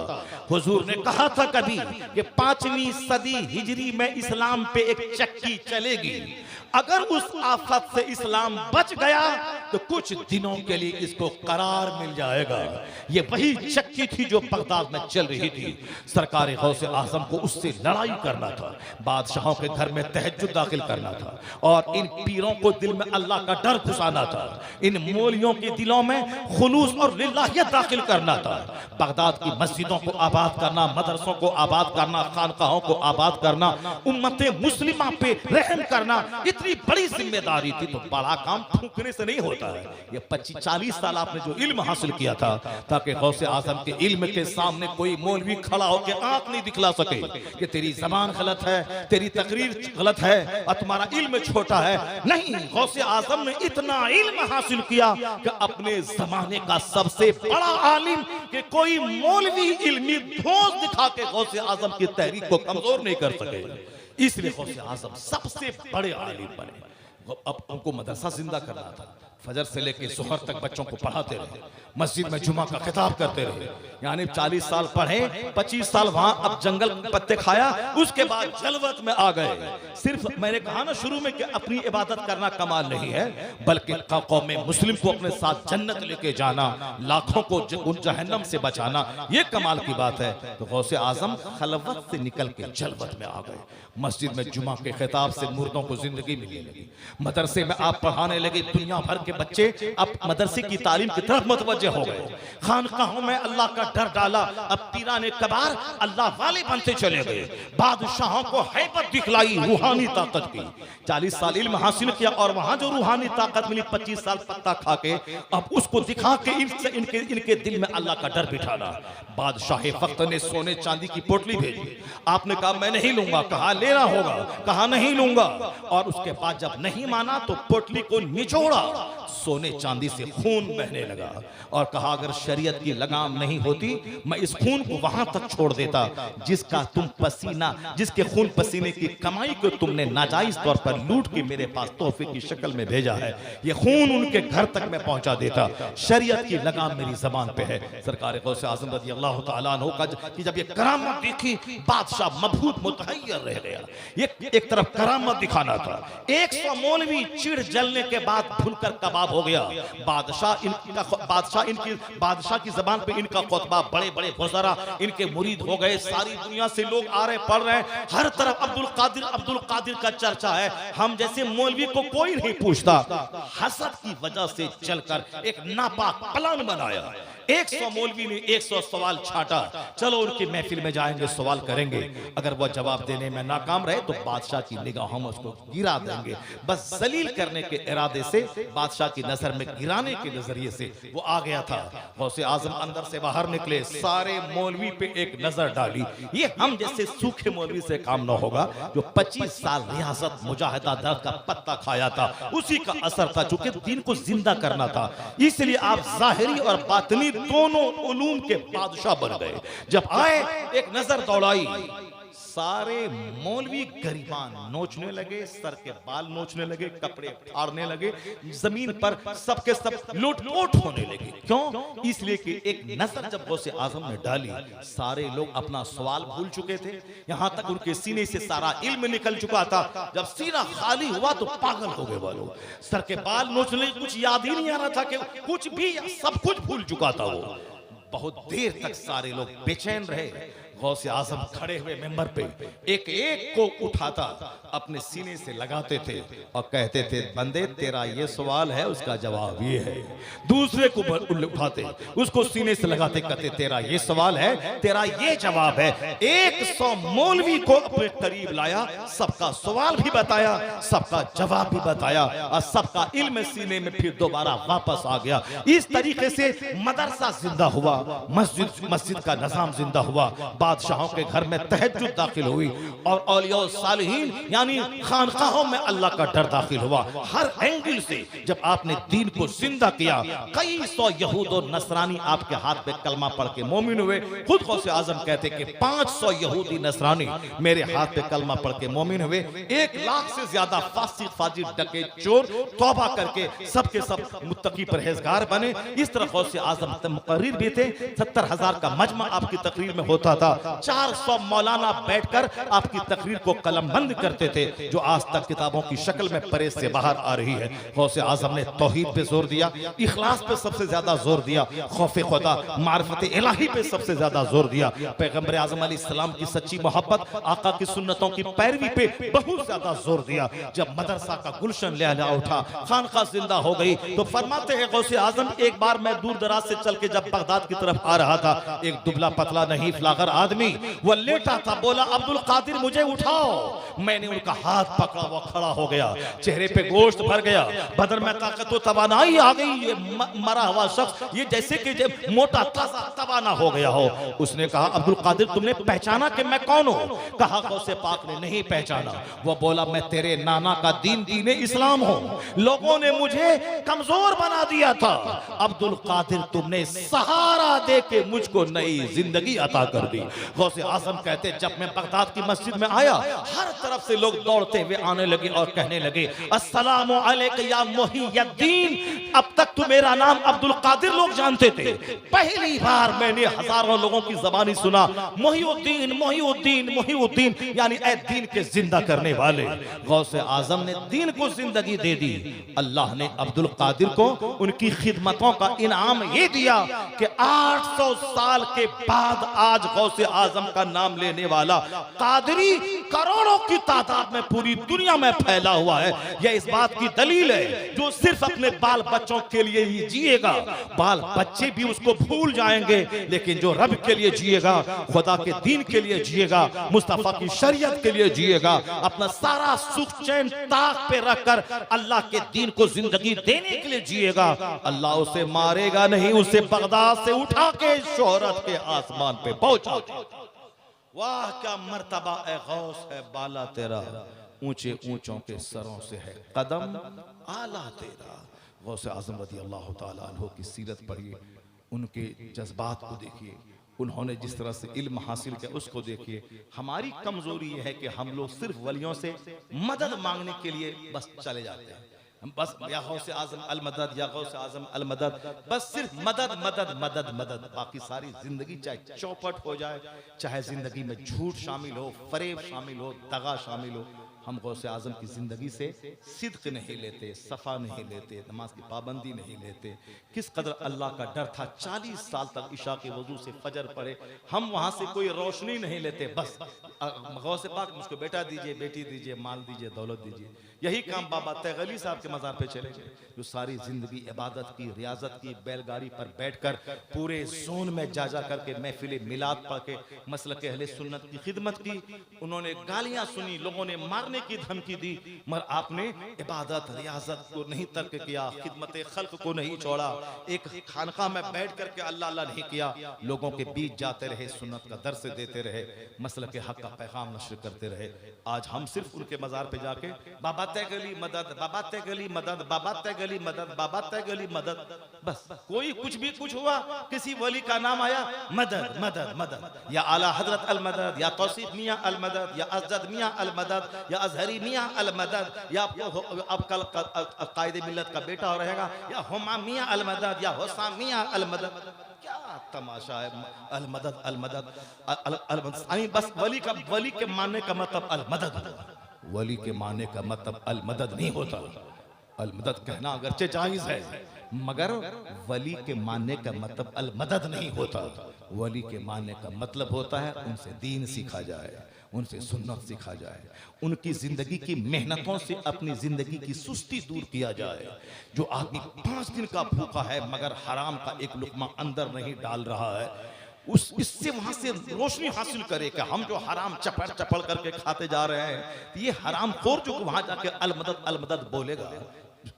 [SPEAKER 6] हुजूर ने कहा था कभी कि 5वीं सदी हिजरी में इस्लाम पे एक चक्की चलेगी, अगर उस आफत से इस्लाम बच गया तो कुछ दिनों के लिए इसको करार मिल जाएगा। ये वही चक्की थी जो बगदाद में चल रही थी। सरकार गौसे आजम को उससे लड़ाई करना था, बादशाहों के घर में तहज्जुद दाखिल करना था और इन पीरों को दिल में अल्लाह का डर घुसाना था, इन मौलवियों के दिलों में खुलूस और लिल्लाहियत दाखिल करना था। बगदाद की मस्जिदों को आबाद करना, मदरसों को आबाद करना, खानकाहों को आबाद करना, उम्मत मुस्लिमा पे रहम करना, इतनी बड़ी जिम्मेदारी थी। तो बड़ा काम फूंकने से नहीं होता है। ये 25-40 साल आपने जो इल्म हासिल किया था, ताकि गौसे आजम के इल्म के सामने कोई मौलवी खड़ा होकर आंख नहीं दिखला सके कि तेरी जबान गलत है, तेरी तकरीर गलत है और तुम्हारा इल्म छोटा है। नहीं, गौसे आजम ने इतना इल्म हासिल किया कि अपने जमाने का सबसे बड़ा आलिम कि कोई मौलवी इल्मी धौंस दिखा के गौसे आजम की तहरीक को कमजोर नहीं कर सके। इसलिए गौसे आजम सबसे बड़े आलिम बने। अब उनको मदरसा जिंदा करना था, फजर से लेके सुहर तक बच्चों को पढ़ाते रहे, मस्जिद में जुमा का खिताब करते रहे। यानी 40 साल पढ़े, 25 साल वहां अब जंगल पत्ते खाया, उसके बाद जलवत में आ गए। सिर्फ मैंने कहा ना शुरू में कि अपनी इबादत करना कमाल नहीं है, बल्कि कौम मुस्लिम को अपने साथ जन्नत लेके जाना, लाखों को उन जहन्नम से बचाना, ये कमाल की बात है। तो गौसे आजम खलवत से निकल के जलवत में आ गए। मस्जिद में जुमा के खिताब से मुर्दों को जिंदगी मिलने लगी, मदरसे में आप पढ़ाने लगे, दुनिया भर के बच्चे अब मदरसे की तालीम की तरफ मुतवज्जे हो गए। खानकाहों में अल्लाह का डर डाला, अब पीराने कबार अल्लाह वाले बनते चले गए। बादशाहों को हैबत दिखलाई रूहानी ताकत की। 40 साल इल्म हासिल किया और वहां जो रूहानी ताकत मिली 25 साल पत्ता खा के, अब उसको दिखा के इनके दिल में अल्लाह का डर बिठाना। बादशाह वक्त ने सोने चांदी की पोटली भेजी, आपने कहा मैं नहीं लूंगा, कहा लेना होगा, कहा नहीं लूंगा, और उसके बाद जब नहीं माना तो पोटली को निचोड़ा, सोने चांदी से खून बहने लगा और कहा अगर शरीयत की लगाम नहीं होती मैं इस खून को वहां तक छोड़ देता जिसका तुम पसीना, जिसके खून पसीने की कमाई को तुमने नाजायज तौर पर लूट के मेरे पास तोहफे की शक्ल में भेजा है, ये खून उनके घर तक मैं पहुंचा देता। शरीयत की लगाम मेरी जबान पे है। सरकार गौसे आज़म रज़ी अल्लाह तआला अन्हु का कि जब ये करामत देखी, बादशाह मबहूत मुतहय्यर रह गया। ये एक तरफ करामत दिखाना था, 100 मौलवी चिढ़ जलने के बाद भूलकर कबाब हो गया। बादशाह की जबान पे इनका खुतबा, बड़े बड़े वज़रा इनके मुरीद हो गए, सारी दुनिया से लोग आ रहे पढ़ रहे हैं, हर तरफ अब्दुल कादिर का चर्चा है। हम जैसे मौलवी को कोई नहीं पूछता। हसद की वजह से चलकर एक नापाक प्लान बनाया। 100 मौलवी ने 100 सवाल छाटा, चलो उनकी महफिल में जाएंगे, सवाल करेंगे, अगर वह जवाब देने में नाकाम रहे तो बादशाह की निगाहों में उसको गिरा देंगे। बस जलील करने के इरादे से, बादशाह की नजर में गिराने के नजरिए से वो आ गया था। गौसे आजम अंदर से बाहर निकले, सारे मौलवी पे एक नजर डाली। ये हम जैसे सूखे मौलवी से काम न होगा जो 25 साल रियासत मुजाहिदा दर्द का पत्ता खाया था, उसी का असर था, चूंकि दीन को जिंदा करना था। इसलिए आप जाहिरी और बातिनी दोनों उलूम के बादशाह बन गए। जब आए एक नजर दौड़ाई, सारे मौलवी गरीबान नोचने लगे, सर के बाल नोचने लगे, कपड़े फाड़ने लगे, जमीन पर सबके सब लूट-पोट होने लगे। क्यों? इसलिए कि एक नजर जब गौसे आजम ने डाली, सारे लोग अपना सवाल भूल चुके थे, यहां तक उनके सीने से सारा इल्म निकल चुका था। जब सीना खाली हुआ तो पागल हो गए वो लोग, सर के बाल नोचने, कुछ याद ही नहीं आ रहा था कि कुछ भी, सब कुछ भूल चुका था वो। बहुत देर तक सारे लोग बेचैन रहे। गौसे आजम खड़े हुए मेंबर पे एक एक को उठाता, अपने सीने से लगाते थे और कहते थे, बंदे तेरा ये सवाल है, उसका जवाब ये है। दूसरे को उठाते, उसको सीने से लगाते, कहते तेरा ये सवाल है, तेरा ये जवाब है। 100 मौलवी को अपने करीब लाया, सबका सवाल भी बताया, सबका जवाब भी बताया और सबका इल्म सीने में फिर दोबारा वापस आ गया। इस तरीके से मदरसा जिंदा हुआ, मस्जिद का निजाम जिंदा हुआ, बादशाहों के घर में तहज्जुद दाखिल हुई और औलिया सालिहीन यानी खानकाहों में अल्लाह का डर दाखिल हुआ। हर एंगल से जब आपने दीन को जिंदा किया, कई सौ यहूद और नसरानी आपके हाथ पे कलमा पढ़ के मोमिन हुए। खुद गौसे आजम कहते कि 500 यहूदी नसरानी मेरे हाथ पे कलमा पढ़ के मोमिन हुए। 1 लाख से ज्यादा फासिक, फाजिर, डकैत, चोर तौबा करके सबके सब मुत्तकी परहेजगार बने। इस तरह गौसे आजम मुकर्रिर भी थे। 70,000 का मजमा आपकी तकरीर में होता था। 400 मौलाना बैठकर आपकी तकरीर को कलमबंद करते थे, जो आज तक किताबों की शक्ल में परेज से बाहर आ रही है। गौसे आजम ने तौहीद पे जोर दिया, इखलास पे सबसे ज्यादा जोर दिया, खौफ खुदा, मारिफत इलाही पे सबसे ज्यादा जोर दिया, पैगंबर आजम अलैहिस्सलाम की सच्ची मोहब्बत, आका की सुन्नतों की पैरवी पे बहुत ज्यादा जोर दिया। जब मदरसा का गुलशन लहला उठा, खानका जिंदा हो गई, तो फरमाते हैं गौसे आजम, एक बार मैं दूर दराज से चल के जब बगदाद की तरफ आ रहा था, एक दुबला पतला नहीं फ्लागर आदमी वो लेटा था, बोला अब्दुल कादिर मुझे उठाओ। मैंने उनका हाथ पकड़ा, वो खड़ा हो गया, चेहरे पे गोश्त भर गया, बदन में ताकत व तवानाई आ गई। ये मरा हुआ शख्स ये जैसे कि मोटा ताजा तवाना हो गया हो। उसने कहा, अब्दुल कादिर तुमने पहचाना कि मैं कौन हूं? कहा गौसे पाक ने नहीं पहचाना। वो बोला, मैं तेरे नाना का दीन दीन इस्लाम हूं, लोगों ने मुझे कमजोर बना दिया था, अब्दुल कादिर तुमने सहारा दे के मुझको नई जिंदगी अता कर दी। गौसे आजम कहते, जब मैं बगदाद की मस्जिद में आया, हर तरफ से लोग दौड़ते हुए आने लगे और कहने लगे, अस्सलामु अलैका या मुहियद्दीन। अब तक तो मेरा नाम अब्दुल कादिर लोग जानते थे, पहली बार मैंने हजारों लोगों की ज़बानी सुना, मुहियुद्दीन मुहियुद्दीन मुहियुद्दीन, यानी ऐ दीन के जिंदा करने वाले। गौसे आजम ने दीन को जिंदगी दे दी। अल्लाह ने अब्दुल कादिर को उनकी खिदमतों का इनाम ये दिया कि 800 साल के बाद आज गौसे आजम का नाम लेने वाला कादरी करोड़ों की तादाद में पूरी दुनिया में फैला हुआ है। यह इस बात की दलील है, जो सिर्फ अपने बाल बच्चों के लिए ही जिएगा, बाल बच्चे भी उसको भूल जाएंगे, लेकिन जो रब के लिए जिएगा, खुदा के दीन के लिए जिएगा, मुस्तफा की शरीयत के लिए जिएगा, अपना सारा सुख चैन ताक पे रखकर अल्लाह के दीन को जिंदगी देने के लिए जिएगा, अल्लाह उसे मारेगा नहीं, उसे बगदाद से उठा के शोहरत के आसमान पे पहुंचा। वाह क्या मर्तबा ए गौस है बाला तेरा, ऊंचे ऊंचों के सरों से है कदम आला तेरा। गौसे आजम रज़ी अल्लाह ताला अन्हु की सीरत पढ़िए, उनके जज्बात को देखिए, उन्होंने जिस तरह से इल्म हासिल किया उसको देखिए। हमारी कमजोरी यह है कि हम लोग सिर्फ वलियों से मदद मांगने के लिए बस चले जाते हैं, बस या गौसे आजम अल मदद, या गौसे आजम अल मदद, बस सिर्फ मदद मदद मदद मदद। बाकी सारी जिंदगी चाहे चौपट हो जाए, चाहे जिंदगी में झूठ शामिल हो, फरेब शामिल हो, दगा शामिल हो, हम गौसे आजम की जिंदगी से सिद्क नहीं लेते, सफ़ा नहीं लेते, नमाज की पाबंदी नहीं लेते। किस कदर अल्लाह का डर था, 40 साल तक इशा के वजू से फजर पड़े, हम वहां से कोई रोशनी नहीं लेते, बस गौसे पाक मुझको बेटा दीजिए, बेटी दीजिए, माल दीजिए, दौलत दीजिए। यही काम बाबा तैगली साहब के मज़ार पे चले गए, जो सारी जिंदगी इबादत की, रियाजत की, बैलगाड़ी पर बैठकर पूरे जोन में जा जा करके महफिल मिलाद पढ़ के मसलक अहले सुन्नत की खिदमत की। उन्होंने गालियां सुनी, लोगों ने मारने मारने की धमकी दी, मगर आपने इबादत रियाजत को नहीं तर्क किया, खिदमत खल्क को नहीं छोड़ा, एक खानका में बैठ करके अल्लाह अल्लाह नहीं किया, लोगों के बीच जाते रहे, सुन्नत का दर्स देते रहे, मसलक के हक का पैगाम नश्र करते रहे। आज हम सिर्फ उनके मजार पे जाके बाबा तैगली मदद, बाबा तैगली मदद, बाबा तैगली मदद, बाबा तैगली मदद, बस कोई कुछ भी कुछ हुआ, किसी वली का नाम आया, मदद मदद मदद, या आला हजरत अल मदद, या तौसीफ मियां अल मदद, या अजद मियां अल मदद, या अजहरी मियां अल मदद, या अब कल कायदे मिल्लत का बेटा हो रहेगा, या हुमा मियां अल मदद, या हुसाम मियां अल मदद। क्या तमाशा है, अल मदद अल मदद अल मदद। बस वली के मानने का मतलब अल मदद, वली के मानने का मतलब अल मदद नहीं होता। अल मदद कहना अगरचे जायज है, मगर वली के मानने का मतलब अल मदद नहीं होता। वली के मानने का मतलब होता है उनसे दीन सीखा जाए, उनसे सुन्नत सीखा जाए, उनकी जिंदगी की मेहनतों से अपनी जिंदगी की सुस्ती दूर किया जाए। जो आदमी 5 दिन का भूखा है मगर हराम का एक लुकमा अंदर नहीं डाल रहा है, इससे वहां से रोशनी हासिल करे कि हम जो हराम चपड़ चपड़ करके खाते जा रहे हैं, ये हराम खोर जो वहां जाके अल मदद बोलेगा,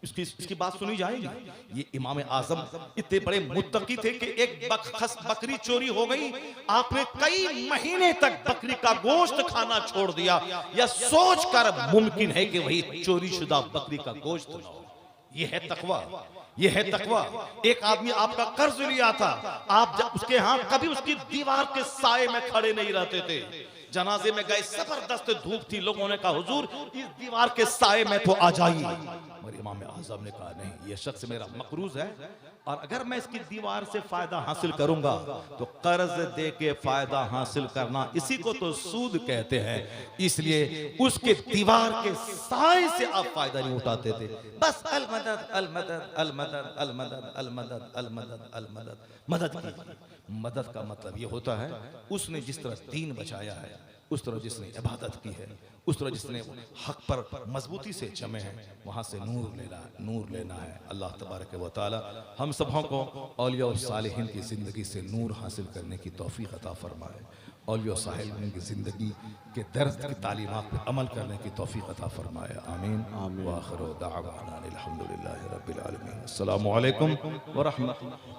[SPEAKER 6] इसकी बात सुनी जाएगी। ये इमाम आजम इतने बड़े मुत्तकी थे कि एक बकरी चोरी हो गई, आपने कई महीने तक बकरी का गोश्त खाना छोड़ दिया, यह सोचकर मुमकिन है कि वही चोरी शुदा बकरी का गोश्त ना हो। ये है तकवा, ये है तकवा। एक आदमी आपका कर्ज लिया था, आप जब उसके यहाँ कभी उसकी दीवार के साए में खड़े नहीं रहते थे, जनाजे में गए, जबरदस्त धूप थी, लोगों ने कहा हुजूर इस दीवार के साए में तो आ जाइए, मगर इमाम आज़म ने कहा नहीं, ये शख्स मेरा मकरूज है, और अगर मैं इसकी दीवार से फायदा हासिल करूंगा तो कर्ज दे के फायदा हासिल करना, इसी को तो सूद कहते हैं, इसलिए उसके दीवार के साए से आप फायदा नहीं उठाते थे। बस अल मदद अल मदद अल मदद अल मदद अल मदद अल मदद अल मदद, मदद की मदद का मतलब ये होता है उसने जिस तरह दीन बचाया है, उस तरह जिसने इबादत की है, उस तरह जिसने हक पर मजबूती से जमे हैं, वहाँ से नूर लेना है। अल्लाह तबारक व तआला हम सबों को औलिया और सालिहीन की ज़िंदगी से नूर हासिल करने की तौफीक अता फरमाए, औलिया और सालिहीन की ज़िंदगी के दर्द की तालीमात पर अमल करने की तौफीक अता फरमाए। आमीन व आखिर दाअवाना अनिल हम्दुलिल्लाहि रब्बिल आलमीन। अस्सलामु अलैकुम व रहमतुल्लाह।